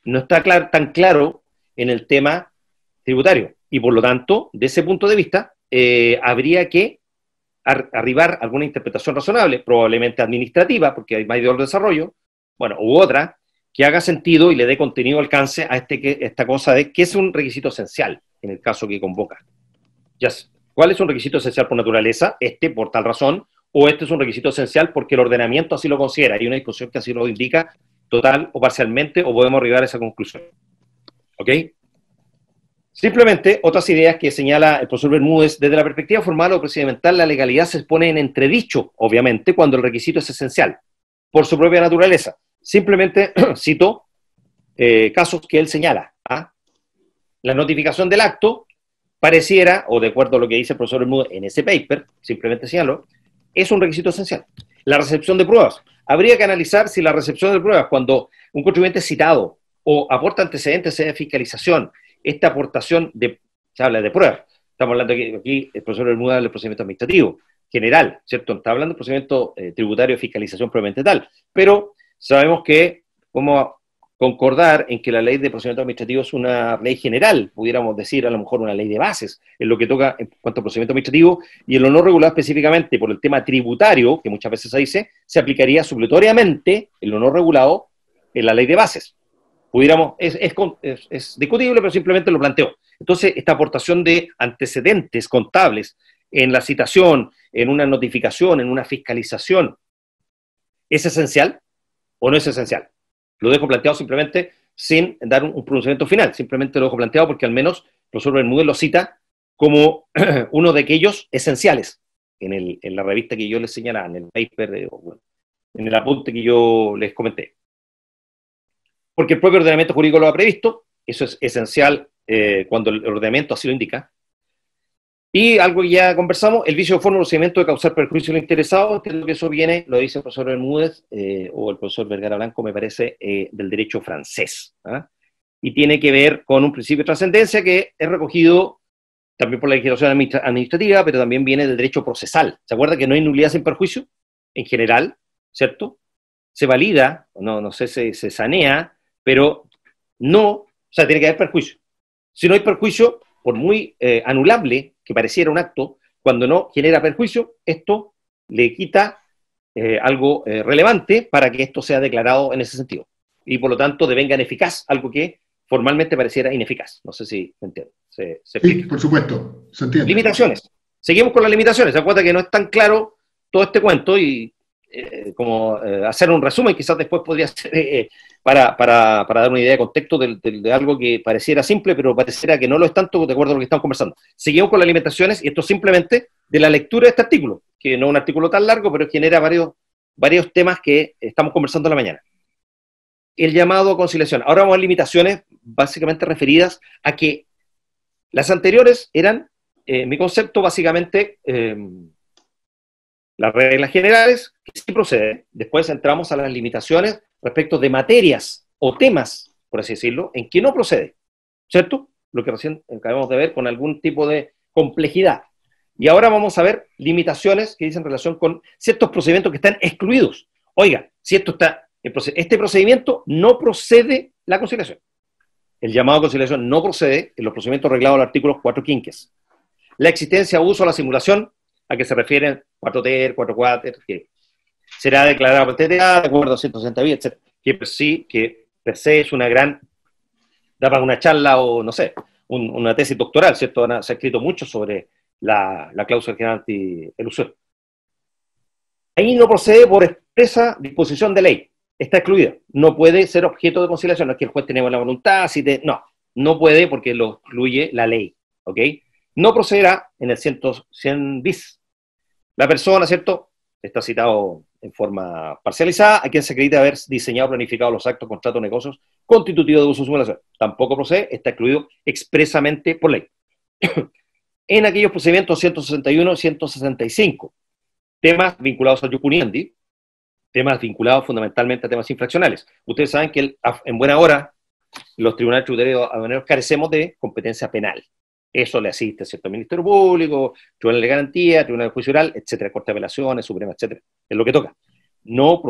No está tan claro en el tema tributario, y por lo tanto, de ese punto de vista, habría que arribar a alguna interpretación razonable, probablemente administrativa, porque hay mayor desarrollo, bueno, u otra, que haga sentido y le dé contenido, alcance a esta cosa de qué es un requisito esencial, en el caso que convoca. ¿Cuál es un requisito esencial por naturaleza? Por tal razón, o este es un requisito esencial porque el ordenamiento así lo considera, hay una disposición que así lo indica, total o parcialmente, o podemos arribar a esa conclusión. ¿Ok? Simplemente, otras ideas que señala el profesor Bermúdez, desde la perspectiva formal o procedimental, la legalidad se pone en entredicho, obviamente, cuando el requisito es esencial, por su propia naturaleza. Simplemente cito casos que él señala. ¿Ah? La notificación del acto pareciera, o de acuerdo a lo que dice el profesor Bermúdez en ese paper, simplemente señalo, es un requisito esencial. La recepción de pruebas. Habría que analizar si la recepción de pruebas, cuando un contribuyente es citado o aporta antecedentes de fiscalización, esta aportación se habla de pruebas. Estamos hablando aquí el profesor Bermúdez del procedimiento administrativo general, ¿cierto? Está hablando del procedimiento tributario de fiscalización probablemente tal, pero sabemos que vamos a concordar en que la ley de procedimiento administrativo es una ley general, pudiéramos decir a lo mejor una ley de bases, en lo que toca en cuanto al procedimiento administrativo, y en lo no regulado específicamente por el tema tributario, que muchas veces se dice, se aplicaría supletoriamente en lo no regulado en la ley de bases. Pudiéramos, es discutible, pero simplemente lo planteo. Entonces, esta aportación de antecedentes contables en la citación, en una notificación, en una fiscalización, ¿es esencial o no es esencial? Lo dejo planteado simplemente sin dar un pronunciamiento final, simplemente lo dejo planteado porque al menos el profesor Bermúdez lo cita como uno de aquellos esenciales en la revista que yo les señalaba, en el paper, en el apunte que yo les comenté. Porque el propio ordenamiento jurídico lo ha previsto, eso es esencial cuando el ordenamiento así lo indica. Y algo que ya conversamos, el vicio de forma o procedimiento de causar perjuicio al interesado, entiendo que eso viene, lo dice el profesor Bermúdez o el profesor Vergara Blanco, me parece, del derecho francés. ¿Ah? Y tiene que ver con un principio de trascendencia que es recogido también por la legislación administrativa, pero también viene del derecho procesal. ¿Se acuerda que no hay nulidad sin perjuicio? En general, ¿cierto? Se valida, no sé, se sanea, pero no, o sea, tiene que haber perjuicio. Si no hay perjuicio, por muy anulable que pareciera un acto, cuando no genera perjuicio, esto le quita algo relevante para que esto sea declarado en ese sentido. Y por lo tanto devenga ineficaz, algo que formalmente pareciera ineficaz. No sé si me entiende. ¿Se sí, por supuesto, se entiende. Limitaciones. Seguimos con las limitaciones. Se acuerda que no es tan claro todo este cuento y como hacer un resumen, quizás después podría ser para dar una idea de contexto de algo que pareciera simple, pero pareciera que no lo es tanto de acuerdo a lo que estamos conversando. Seguimos con las limitaciones, y esto simplemente de la lectura de este artículo, que no es un artículo tan largo, pero genera varios temas que estamos conversando en la mañana. El llamado a conciliación. Ahora vamos a limitaciones básicamente referidas a que las anteriores eran, mi concepto, básicamente, las reglas generales, que sí proceden. Después entramos a las limitaciones respecto de materias o temas, por así decirlo, en que no procede, ¿cierto? Lo que recién acabamos de ver con algún tipo de complejidad. Y ahora vamos a ver limitaciones que dicen relación con ciertos procedimientos que están excluidos. Oiga, si este procedimiento no procede la conciliación. El llamado a conciliación no procede en los procedimientos reglados en los artículos 4 quinques. La existencia, uso o la simulación, a que se refieren 4 ter, 4 quater, que será declarado por TTA, de acuerdo a 160 vías, etc. Que per se es una gran, da para una charla o, no sé, una tesis doctoral, ¿cierto? Se ha escrito mucho sobre la cláusula general anti-elusión. Ahí no procede por expresa disposición de ley, está excluida. No puede ser objeto de conciliación, no es que el juez tenga la voluntad, no puede porque lo excluye la ley, ¿ok? No procederá en el 100 bis. La persona, ¿cierto?, está citado en forma parcializada, a quien se acredita haber diseñado o planificado los actos, contratos, negocios constitutivos de uso o simulación. Tampoco procede, está excluido expresamente por ley. En aquellos procedimientos 161 y 165, temas vinculados al Yucuniendi, temas vinculados fundamentalmente a temas infraccionales. Ustedes saben que en buena hora los tribunales tributarios aduaneros carecemos de competencia penal. Eso le asiste, ¿cierto?, al Ministerio Público, Tribunal de Garantía, Tribunal de Juicio Oral, etcétera, Corte de Apelaciones, Suprema, etcétera. Es lo que toca. No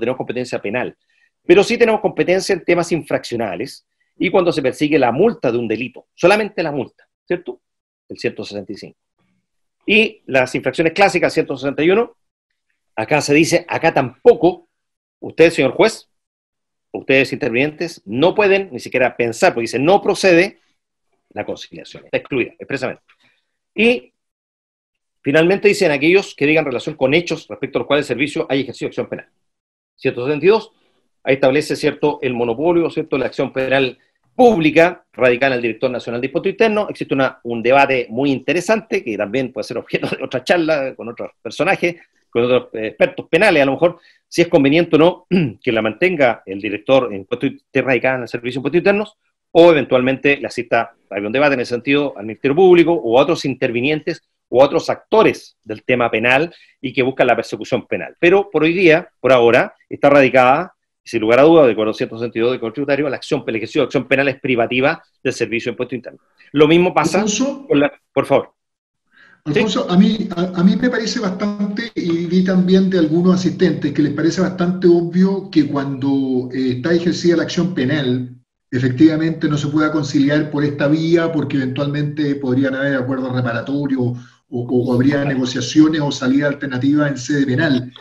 tenemos competencia penal, pero sí tenemos competencia en temas infraccionales y cuando se persigue la multa de un delito, solamente la multa, ¿cierto?, el 165. Y las infracciones clásicas, 161, acá se dice, acá tampoco, usted, señor juez, ustedes intervinientes, no pueden ni siquiera pensar, porque dice, no procede la conciliación, está excluida expresamente. Y finalmente dicen aquellos que digan relación con hechos respecto a los cuales el servicio haya ejercido acción penal. 162, ahí establece, ¿cierto?, el monopolio, ¿cierto?, la acción penal pública, radicada en el director nacional de Impuesto Interno. Existe un debate muy interesante, que también puede ser objeto de otra charla con otros personajes, con otros expertos penales, a lo mejor, si es conveniente o no que la mantenga el director en Impuesto Interno radicada en el Servicio de Impuestos Internos, o eventualmente le asista, hay un debate en ese sentido, al Ministerio Público o a otros intervinientes o a otros actores del tema penal y que buscan la persecución penal. Pero por hoy día, por ahora, está radicada, sin lugar a duda, de acuerdo al 162 del Código Tributario, la acción penal es privativa del Servicio de Impuesto Interno. Lo mismo pasa Alfonso, con por favor. Alfonso, ¿sí? a mí me parece bastante, y vi también de algunos asistentes, que les parece bastante obvio que cuando está ejercida la acción penal, efectivamente no se pueda conciliar por esta vía, porque eventualmente podrían haber acuerdos reparatorios o habría negociaciones o salida alternativa en sede penal.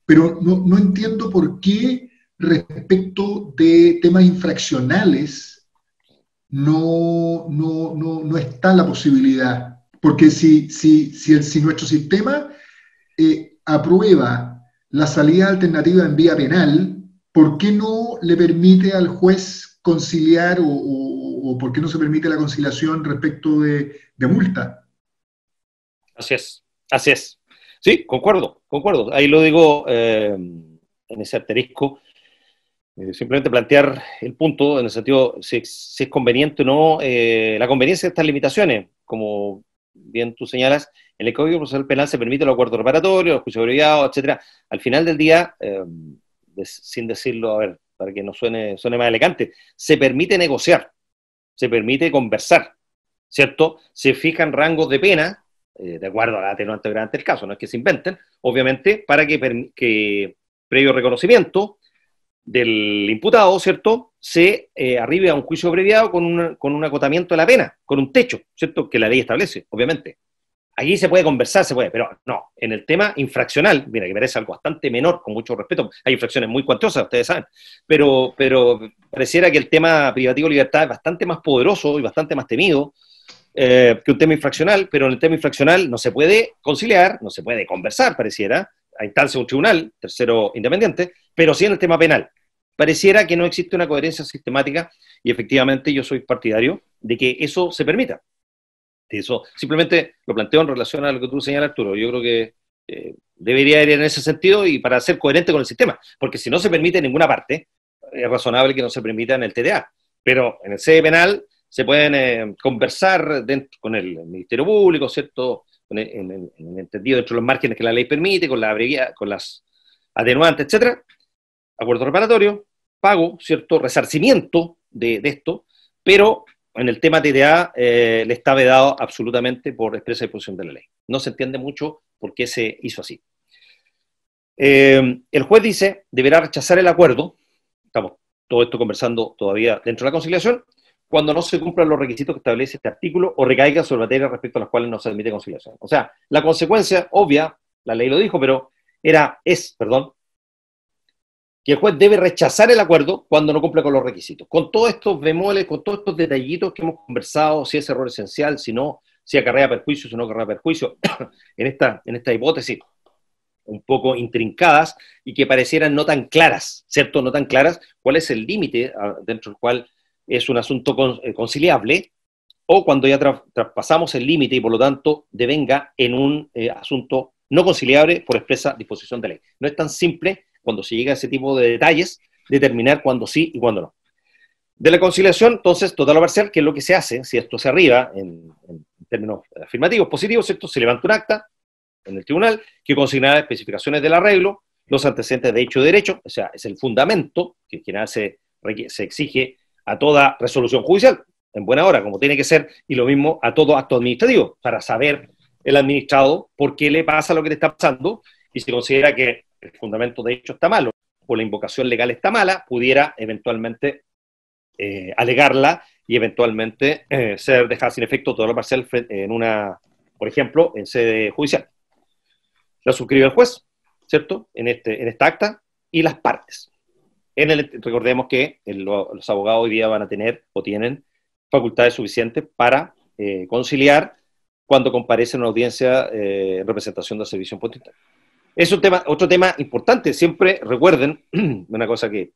Pero no entiendo por qué respecto de temas infraccionales no está la posibilidad. Porque si nuestro sistema aprueba la salida alternativa en vía penal, ¿por qué no le permite al juez conciliar o por qué no se permite la conciliación respecto de multa? Así es, así es. Sí, concuerdo. Ahí lo digo en ese asterisco. Simplemente plantear el punto en el sentido si es conveniente o no, la conveniencia de estas limitaciones, como bien tú señalas, en el Código Procesal Penal se permite los acuerdos reparatorios, los juicios abreviados, etcétera. Al final del día, sin decirlo, a ver, para que no suene más elegante, se permite negociar, se permite conversar, ¿cierto? Se fijan rangos de pena, de acuerdo a la atenuante grande del caso, no es que se inventen, obviamente, para que previo reconocimiento del imputado, ¿cierto?, se arribe a un juicio abreviado con un acotamiento de la pena, con un techo, ¿cierto?, que la ley establece, obviamente. Aquí se puede conversar, pero no, en el tema infraccional, mira, que parece algo bastante menor, con mucho respeto, hay infracciones muy cuantiosas, ustedes saben, pero pareciera que el tema privativo de libertad es bastante más poderoso y bastante más temido que un tema infraccional, pero en el tema infraccional no se puede conciliar, no se puede conversar, pareciera, a instancia de un tribunal, tercero independiente, pero sí en el tema penal. Pareciera que no existe una coherencia sistemática y efectivamente yo soy partidario de que eso se permita. Eso simplemente lo planteo en relación a lo que tú señalas, Arturo. Yo creo que debería ir en ese sentido y para ser coherente con el sistema, porque si no se permite en ninguna parte, es razonable que no se permita en el TDA, pero en el sede penal se pueden conversar con el Ministerio Público, ¿cierto?, en entendido dentro de los márgenes que la ley permite, con las atenuantes, etcétera, acuerdo reparatorio, pago, ¿cierto?, resarcimiento de esto, pero en el tema TDA le está vedado absolutamente por expresa disposición de la ley. No se entiende mucho por qué se hizo así. El juez dice, deberá rechazar el acuerdo, estamos todo esto conversando todavía dentro de la conciliación, cuando no se cumplan los requisitos que establece este artículo o recaiga sobre materias respecto a las cuales no se admite conciliación. O sea, la consecuencia obvia, la ley lo dijo, pero es que el juez debe rechazar el acuerdo cuando no cumple con los requisitos. Con todos estos bemoles, con todos estos detallitos que hemos conversado, si es error esencial, si no, si acarrea perjuicio, si no acarrea perjuicio, en esta hipótesis un poco intrincadas y que parecieran no tan claras, ¿cierto? No tan claras, cuál es el límite dentro del cual es un asunto conciliable, o cuando ya traspasamos el límite y por lo tanto devenga en un asunto no conciliable por expresa disposición de ley. No es tan simple cuando se llega a ese tipo de detalles determinar cuándo sí y cuándo no. De la conciliación, entonces, total o parcial, que es lo que se hace, si esto se arriba en términos afirmativos, positivos, ¿cierto? Se levanta un acta en el tribunal que consignará especificaciones del arreglo, los antecedentes de hecho y derecho, o sea, es el fundamento que en general se exige a toda resolución judicial, en buena hora, como tiene que ser, y lo mismo a todo acto administrativo, para saber el administrado por qué le pasa lo que le está pasando, y si considera que el fundamento de hecho está malo, o la invocación legal está mala, pudiera eventualmente alegarla y eventualmente ser dejada sin efecto todo lo parcial en por ejemplo, en sede judicial. La suscribe el juez, ¿cierto?, en esta acta, y las partes. Recordemos que los abogados hoy día van a tener o tienen facultades suficientes para conciliar cuando comparecen a una audiencia en representación del servicio en puesto interno. Es otro tema importante. Siempre recuerden una cosa que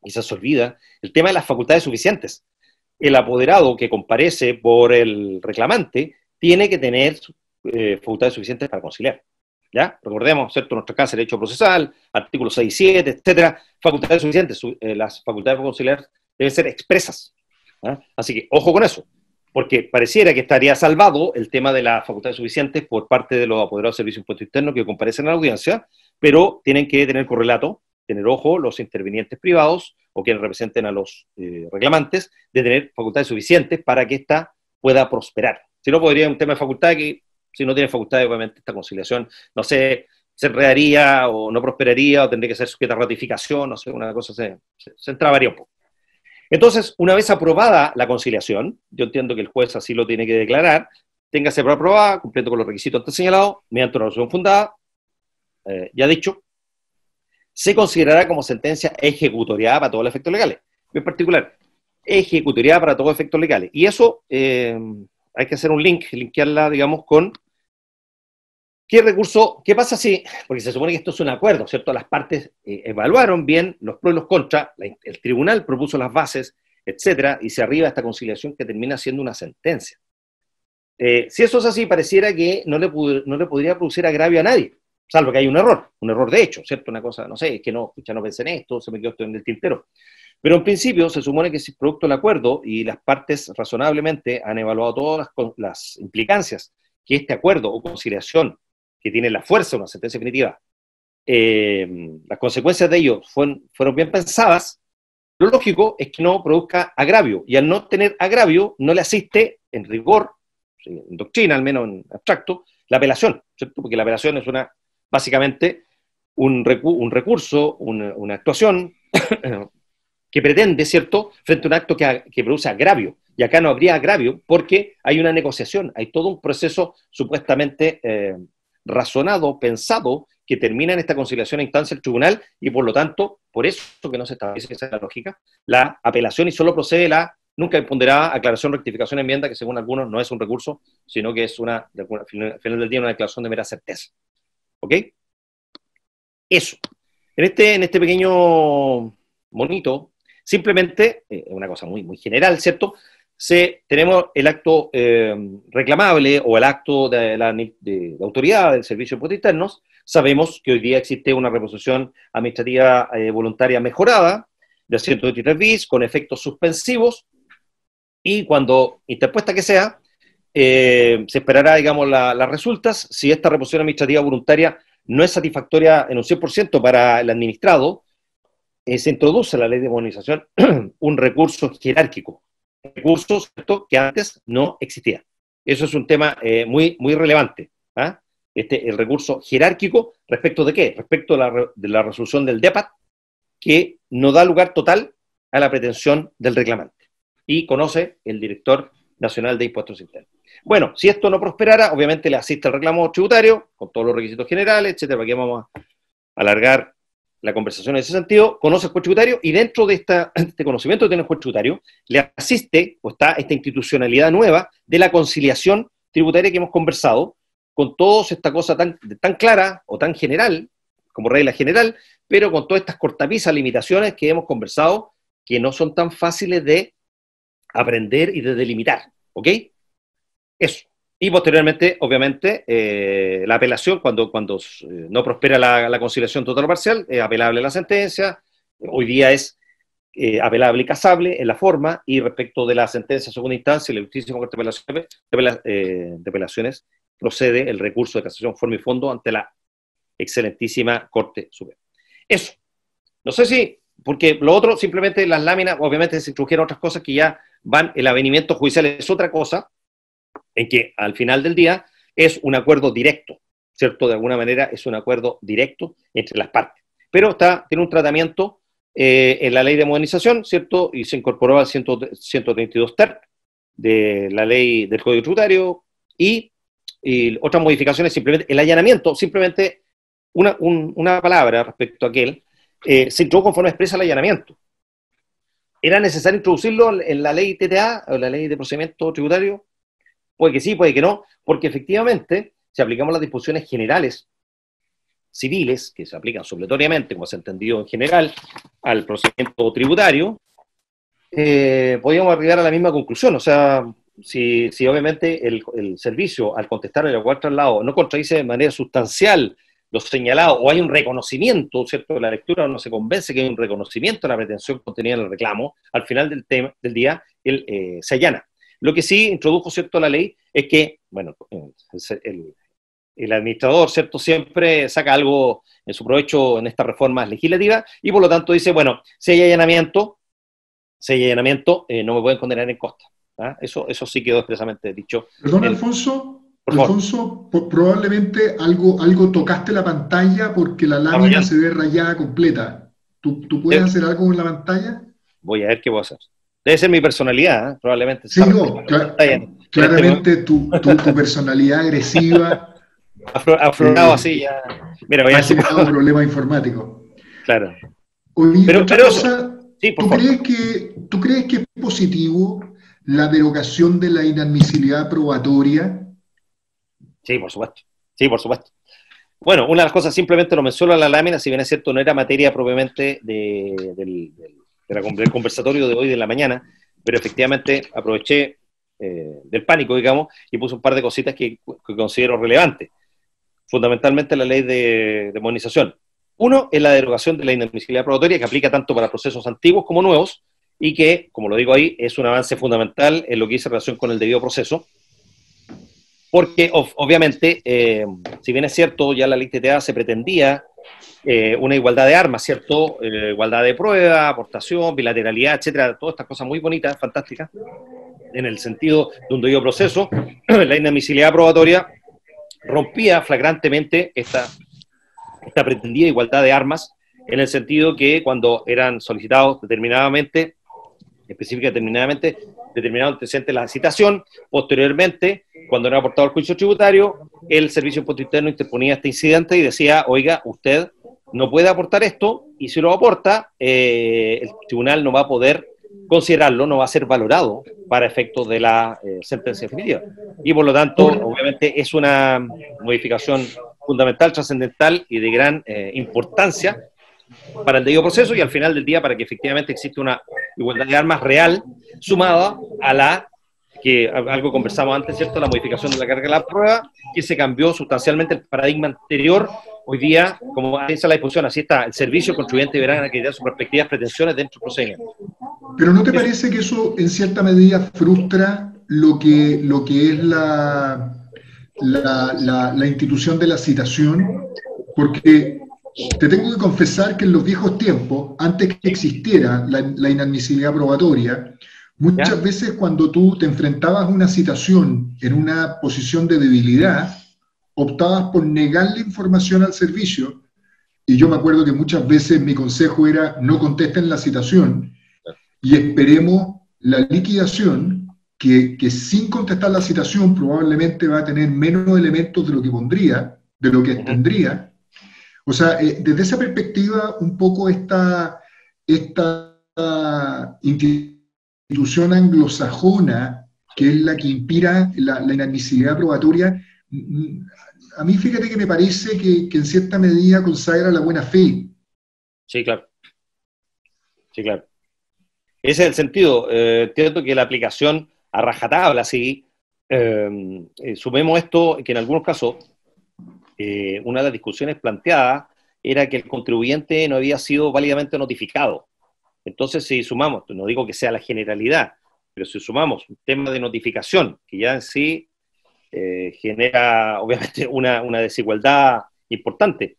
quizás se olvida, el tema de las facultades suficientes. El apoderado que comparece por el reclamante tiene que tener facultades suficientes para conciliar. ¿Ya? Recordemos, ¿cierto?, nuestra casa de derecho procesal, artículos 6 y 7, etcétera, facultades suficientes, las facultades para conciliar deben ser expresas. ¿Ah? Así que, ojo con eso, porque pareciera que estaría salvado el tema de las facultades suficientes por parte de los apoderados de servicio de impuesto interno que comparecen a la audiencia, pero tienen que tener correlato, tener ojo los intervinientes privados o quienes representen a los reclamantes, de tener facultades suficientes para que ésta pueda prosperar. Si no, podría un tema de facultad que, si no tiene facultades, obviamente esta conciliación, no sé, se enredaría o no prosperaría o tendría que ser sujeta a ratificación, no sé, una cosa se entrabaría un poco. Entonces, una vez aprobada la conciliación, yo entiendo que el juez así lo tiene que declarar, téngase por aprobada, cumpliendo con los requisitos antes señalados, mediante una resolución fundada, ya dicho, se considerará como sentencia ejecutoriada para todos los efectos legales. En particular, ejecutoriada para todos los efectos legales. Y eso, hay que hacer un linkearla, digamos, con qué recurso, qué pasa si, porque se supone que esto es un acuerdo, ¿cierto? Las partes evaluaron bien los pros y los contras, el tribunal propuso las bases, etcétera, y se arriba a esta conciliación que termina siendo una sentencia. Si eso es así, pareciera que no le podría producir agravio a nadie, salvo que hay un error de hecho, ¿cierto? Una cosa, no sé, es que no, ya no pensé en esto, se me quedó esto en el tintero. Pero en principio se supone que si es producto del acuerdo y las partes razonablemente han evaluado todas las implicancias que este acuerdo o conciliación, que tiene la fuerza de una sentencia definitiva, las consecuencias de ello fueron bien pensadas, lo lógico es que no produzca agravio, y al no tener agravio no le asiste en rigor, en doctrina, al menos en abstracto, la apelación, ¿cierto? Porque la apelación es básicamente un recurso, una actuación que pretende, ¿cierto?, frente a un acto que produce agravio. Y acá no habría agravio porque hay una negociación, hay todo un proceso supuestamente razonado, pensado, que termina en esta conciliación a instancia del tribunal, y por lo tanto, por eso que no se establece esa lógica, la apelación, y solo procede nunca impondrá aclaración, rectificación, enmienda, que según algunos no es un recurso, sino que es al final del día una declaración de mera certeza. ¿Ok? Eso. En este pequeño monito, simplemente, una cosa muy, muy general, ¿cierto? Tenemos el acto reclamable o el acto de autoridad del Servicio de Impuestos Internos. Sabemos que hoy día existe una reposición administrativa voluntaria mejorada de 123 bis con efectos suspensivos, y cuando interpuesta que sea, se esperará, digamos, las resultas. Si esta reposición administrativa voluntaria no es satisfactoria en un 100% para el administrado, se introduce en la ley de modernización un recurso jerárquico, recursos, ¿cierto?, que antes no existía. Eso es un tema muy, muy relevante. ¿Ah? El recurso jerárquico, ¿respecto de qué? Respecto de la resolución del DEPAT, que no da lugar total a la pretensión del reclamante. Y conoce el director nacional de Impuestos Internos. Bueno, si esto no prosperara, obviamente le asiste el reclamo tributario, con todos los requisitos generales, etcétera, para que vamos a alargar la conversación en ese sentido. Conoce el juez tributario, y dentro de este conocimiento que tiene el juez tributario, le asiste, o está esta institucionalidad nueva de la conciliación tributaria que hemos conversado, con toda esta cosa tan clara o tan general, como regla general, pero con todas estas cortapisas, limitaciones que hemos conversado, que no son tan fáciles de aprender y de delimitar. ¿Ok? Eso. Y posteriormente, obviamente, la apelación, cuando no prospera la conciliación total o parcial, es apelable la sentencia. Hoy día es apelable y casable en la forma, y respecto de la sentencia de segunda instancia y la justísima corte de apelaciones, procede el recurso de casación forma y fondo ante la excelentísima Corte Suprema. Eso. No sé si, porque lo otro, simplemente las láminas, obviamente se introdujeron otras cosas que ya van, el avenimiento judicial es otra cosa, en que al final del día es un acuerdo directo, ¿cierto? De alguna manera es un acuerdo directo entre las partes. Pero tiene un tratamiento en la ley de modernización, ¿cierto? Y se incorporó al 132 ter de la ley del Código Tributario, y otras modificaciones, simplemente el allanamiento, simplemente una palabra respecto a aquel, se introdujo conforme expresa el allanamiento. ¿Era necesario introducirlo en la ley TTA o la ley de procedimiento tributario? Puede que sí, puede que no, porque efectivamente, si aplicamos las disposiciones generales civiles, que se aplican supletoriamente, como se ha entendido en general, al procedimiento tributario, podríamos arribar a la misma conclusión. O sea, si obviamente el servicio, al contestar el cual traslado, no contradice de manera sustancial lo señalado, o hay un reconocimiento, ¿cierto?, de la lectura, no se convence que hay un reconocimiento de la pretensión contenida en el reclamo, al final del día, se allana. Lo que sí introdujo, ¿cierto?, la ley es que, bueno, el administrador, ¿cierto?, siempre saca algo en su provecho en estas reformas legislativas, y por lo tanto dice, bueno, si hay allanamiento, no me pueden condenar en costa. ¿Ah? Eso sí quedó expresamente dicho. Perdón, Alfonso, probablemente algo tocaste la pantalla porque la lámina se ve rayada completa. ¿Tú puedes hacer algo con la pantalla? Voy a ver qué puedo hacer. Debe ser mi personalidad, ¿eh? Probablemente. Sí, no, claramente tu personalidad agresiva aflorado así ya. Mira, voy a hacer un problema informático. Claro. Oye, pero cosa, sí, ¿tú crees que es positivo la derogación de la inadmisibilidad probatoria? Sí, por supuesto. Sí, por supuesto. Bueno, una de las cosas, simplemente lo menciono en la lámina, si bien es cierto, no era materia propiamente del conversatorio de hoy de la mañana, pero efectivamente aproveché del pánico, digamos, y puse un par de cositas que considero relevantes. Fundamentalmente la ley de modernización. Uno es la derogación de la inadmisibilidad probatoria, que aplica tanto para procesos antiguos como nuevos, y que, como lo digo ahí, es un avance fundamental en lo que dice relación con el debido proceso, porque obviamente, si bien es cierto, ya la ley TTA se pretendía una igualdad de armas, ¿cierto? Igualdad de prueba, aportación, bilateralidad, etcétera, todas estas cosas muy bonitas, fantásticas, en el sentido de un debido proceso. La inadmisibilidad probatoria rompía flagrantemente esta pretendida igualdad de armas, en el sentido que cuando eran solicitados determinado antecedente de la citación, posteriormente, cuando era aportado al juicio tributario, el Servicio de Impuesto Interno interponía este incidente y decía, oiga, usted no puede aportar esto, y si lo aporta, el tribunal no va a poder considerarlo, no va a ser valorado para efectos de la sentencia definitiva. Y por lo tanto, obviamente, es una modificación fundamental, trascendental y de gran importancia para el debido proceso y al final del día para que efectivamente exista una igualdad de armas real, sumada a algo conversamos antes, ¿cierto? La modificación de la carga de la prueba, que se cambió sustancialmente el paradigma anterior. Hoy día, como dice la disposición, así está, el servicio contribuyente deberá acreditar sus respectivas pretensiones dentro del procedimiento. Pero ¿no te parece que eso en cierta medida frustra lo que es la institución de la citación? Porque te tengo que confesar que en los viejos tiempos, antes que existiera la inadmisibilidad probatoria, muchas veces cuando tú te enfrentabas a una citación en una posición de debilidad, optabas por negarle información al servicio, y yo me acuerdo que muchas veces mi consejo era no contesten la citación y esperemos la liquidación, que sin contestar la citación probablemente va a tener menos elementos de lo que pondría, de lo que tendría. O sea, desde esa perspectiva, un poco esta institución anglosajona, que es la que inspira la inadmisibilidad probatoria, a mí fíjate que me parece que en cierta medida consagra la buena fe. Sí, claro. Sí, claro. Ese es el sentido. Entiendo que la aplicación a rajatabla, sí. Sumemos esto, que en algunos casos una de las discusiones planteadas era que el contribuyente no había sido válidamente notificado. Entonces, si sumamos, no digo que sea la generalidad, pero si sumamos un tema de notificación, que ya en sí genera, obviamente, una desigualdad importante.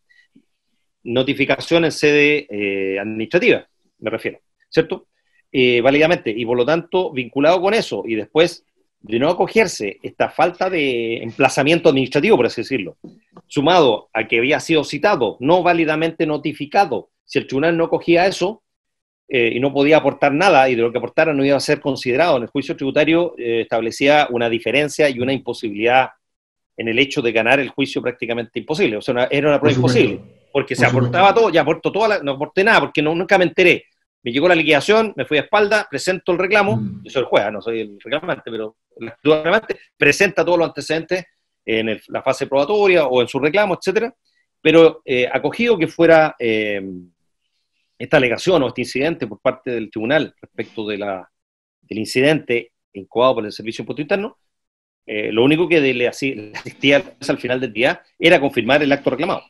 Notificación en sede administrativa, me refiero, ¿cierto? Válidamente, y por lo tanto, vinculado con eso, y después de no acogerse esta falta de emplazamiento administrativo, por así decirlo, sumado a que había sido citado, no válidamente notificado, si el tribunal no cogía eso y no podía aportar nada, y de lo que aportara no iba a ser considerado en el juicio tributario, establecía una diferencia y una imposibilidad en el hecho de ganar el juicio prácticamente imposible. O sea, era una prueba imposible, porque se aportaba todo, ya aportó no aporté nada, porque nunca me enteré. Me llegó la liquidación, me fui a espalda, presento el reclamo, yo soy el juez, no soy el reclamante, pero el reclamante presenta todos los antecedentes en la fase probatoria o en su reclamo, etcétera, pero acogido que fuera esta alegación o este incidente por parte del tribunal respecto del incidente incubado por el Servicio de Impuesto Interno, lo único que le asistía al final del día era confirmar el acto reclamado.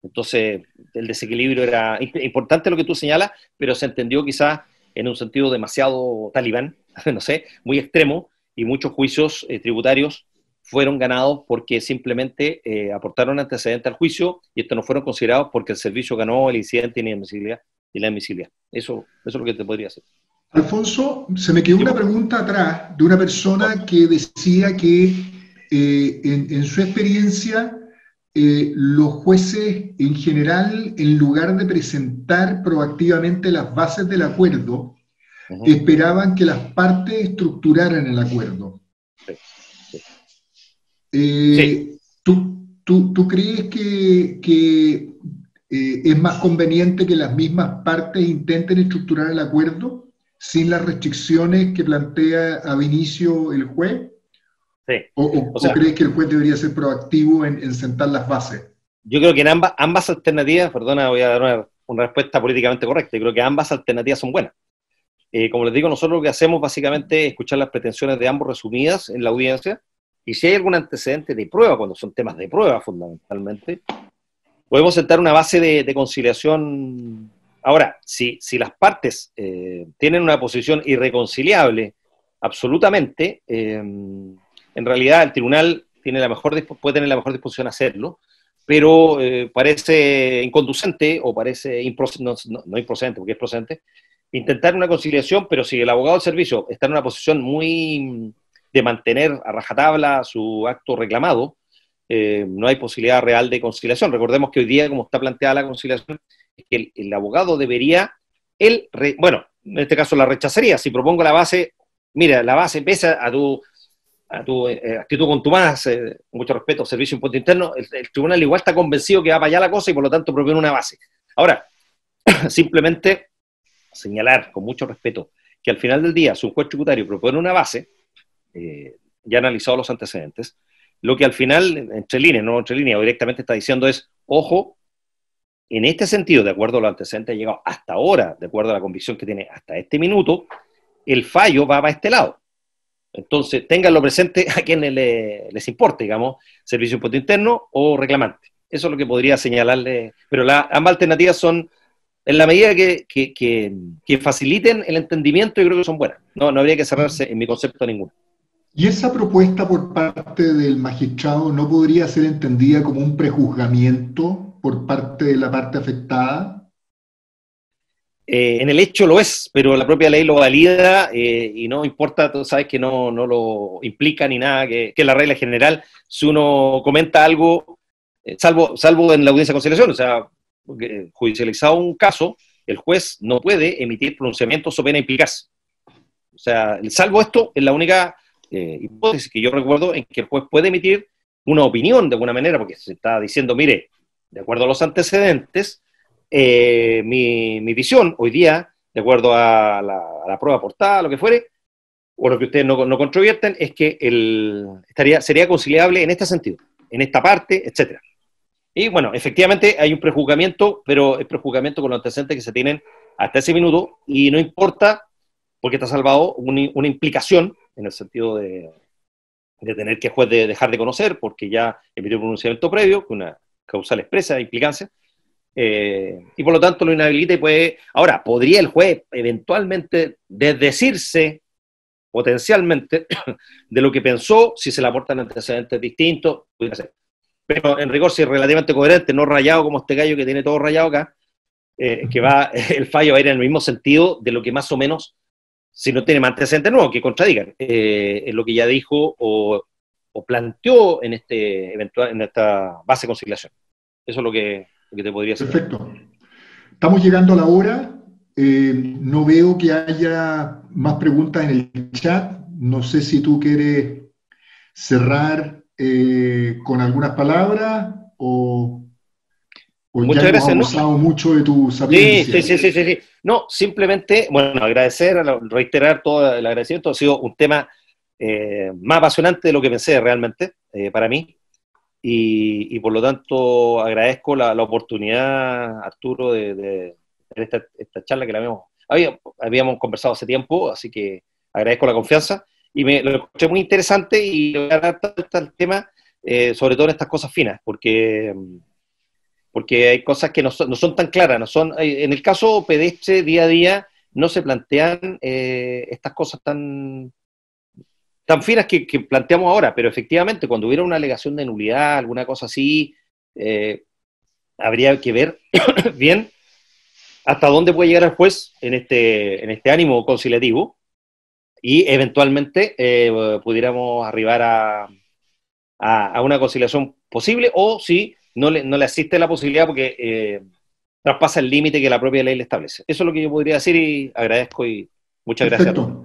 Entonces, el desequilibrio era importante lo que tú señalas, pero se entendió quizás en un sentido demasiado talibán, no sé, muy extremo, y muchos juicios tributarios fueron ganados porque simplemente aportaron antecedentes al juicio y estos no fueron considerados porque el servicio ganó el incidente y la admisibilidad. Eso es lo que te podría hacer. Alfonso, se me quedó una pregunta atrás de una persona que decía que en su experiencia los jueces en general, en lugar de presentar proactivamente las bases del acuerdo, esperaban que las partes estructuraran el acuerdo. Sí. ¿Tú crees que es más conveniente que las mismas partes intenten estructurar el acuerdo sin las restricciones que plantea ab inicio el juez? Sí. ¿O crees que el juez debería ser proactivo en sentar las bases? Yo creo que en ambas alternativas, perdona, voy a dar una respuesta políticamente correcta, yo creo que ambas alternativas son buenas. Como les digo, nosotros lo que hacemos básicamente es escuchar las pretensiones de ambos resumidas en la audiencia, y si hay algún antecedente de prueba, cuando son temas de prueba fundamentalmente, podemos sentar una base de conciliación. Ahora, si las partes tienen una posición irreconciliable absolutamente, en realidad el tribunal puede tener la mejor disposición a hacerlo, pero parece inconducente o parece no improcedente, porque es procedente, intentar una conciliación, pero si el abogado del servicio está en una posición muy de mantener a rajatabla su acto reclamado, no hay posibilidad real de conciliación. Recordemos que hoy día, como está planteada la conciliación, es que el abogado debería, bueno, en este caso la rechazaría. Si propongo la base, mira, la base pesa a tu actitud contumaz, mucho respeto, servicio de impuesto interno, el tribunal igual está convencido que va para allá la cosa y por lo tanto propone una base. Ahora, simplemente señalar con mucho respeto que al final del día, si un juez tributario propone una base, ya analizado los antecedentes, lo que al final, entre líneas, no entre líneas, o directamente está diciendo es, ojo, en este sentido, de acuerdo a los antecedentes llegado hasta ahora, de acuerdo a la convicción que tiene hasta este minuto, el fallo va para este lado. Entonces, ténganlo presente a quienes les importe, digamos, servicio de impuesto interno o reclamante. Eso es lo que podría señalarle, pero ambas alternativas son, en la medida que faciliten el entendimiento, yo creo que son buenas. No habría que cerrarse, en mi concepto, a ninguna. ¿Y esa propuesta por parte del magistrado no podría ser entendida como un prejuzgamiento por parte de la parte afectada? En el hecho lo es, pero la propia ley lo valida y no importa, tú sabes que no lo implica ni nada, que es la regla general. Si uno comenta algo, salvo en la audiencia de conciliación, o sea, judicializado un caso, el juez no puede emitir pronunciamientos o pena implicarse. O sea, salvo esto, es la única hipótesis que yo recuerdo en que el juez puede emitir una opinión de alguna manera, porque se está diciendo, mire, de acuerdo a los antecedentes, mi visión hoy día, de acuerdo a la prueba aportada, lo que fuere, o lo que ustedes no controvierten, es que sería conciliable en este sentido, en esta parte, etcétera. Y bueno, efectivamente hay un prejuzgamiento, pero el prejuzgamiento con los antecedentes que se tienen hasta ese minuto, y no importa, porque está salvado una implicación, en el sentido de tener que el juez dejar de conocer, porque ya emitió un pronunciamiento previo, con una causal expresa de implicancia, y por lo tanto lo inhabilita y puede... Ahora, ¿podría el juez eventualmente desdecirse potencialmente de lo que pensó si se le aportan antecedentes distintos? Pudiera ser. Pero en rigor, si es relativamente coherente, no rayado como este gallo que tiene todo rayado acá, el fallo va a ir en el mismo sentido de lo que más o menos, si no tiene más antecedentes nuevos que contradigan, es lo que ya dijo o planteó en esta base de conciliación. Eso es lo que te podría decir. Perfecto. Estamos llegando a la hora. No veo que haya más preguntas en el chat. No sé si tú quieres cerrar con algunas palabras o muchas ya gracias, hemos abusado mucho de tu sapiencia. Sí. No, simplemente, bueno, reiterar todo el agradecimiento. Ha sido un tema más apasionante de lo que pensé realmente, para mí. Y por lo tanto agradezco la oportunidad, Arturo, de esta charla que habíamos conversado hace tiempo, así que agradezco la confianza y lo encontré muy interesante y le voy a dar el tema, sobre todo en estas cosas finas, porque hay cosas que no son tan claras, en el caso pedestre día a día no se plantean estas cosas tan finas que planteamos ahora, pero efectivamente cuando hubiera una alegación de nulidad, alguna cosa así, habría que ver bien hasta dónde puede llegar el juez en este ánimo conciliativo y eventualmente pudiéramos arribar a una conciliación posible, o si no le asiste la posibilidad porque traspasa el límite que la propia ley le establece. Eso es lo que yo podría decir y agradezco y muchas gracias. Perfecto.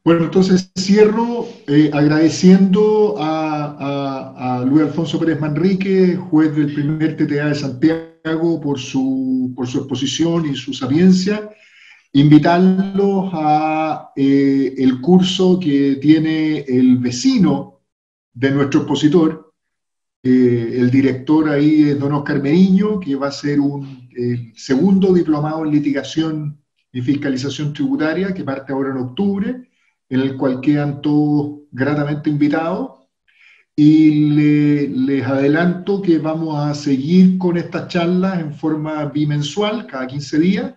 Bueno, entonces cierro agradeciendo a Luis Alfonso Pérez Manrique, juez del primer TTA de Santiago, por su exposición y su sapiencia. invitarlos a el curso que tiene el vecino de nuestro expositor. El director ahí es don Oscar Meriño, que va a ser el segundo diplomado en litigación y fiscalización tributaria, que parte ahora en octubre, en el cual quedan todos gratamente invitados. Y les adelanto que vamos a seguir con estas charlas en forma bimensual, cada 15 días,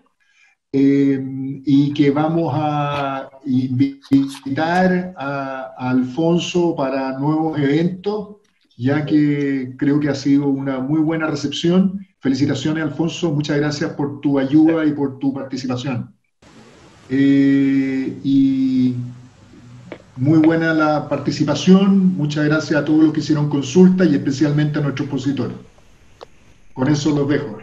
y que vamos a invitar a Alfonso para nuevos eventos, ya que creo que ha sido una muy buena recepción. Felicitaciones, Alfonso, muchas gracias por tu ayuda y por tu participación. Y muy buena la participación, muchas gracias a todos los que hicieron consulta y especialmente a nuestro expositor. Con eso los dejo.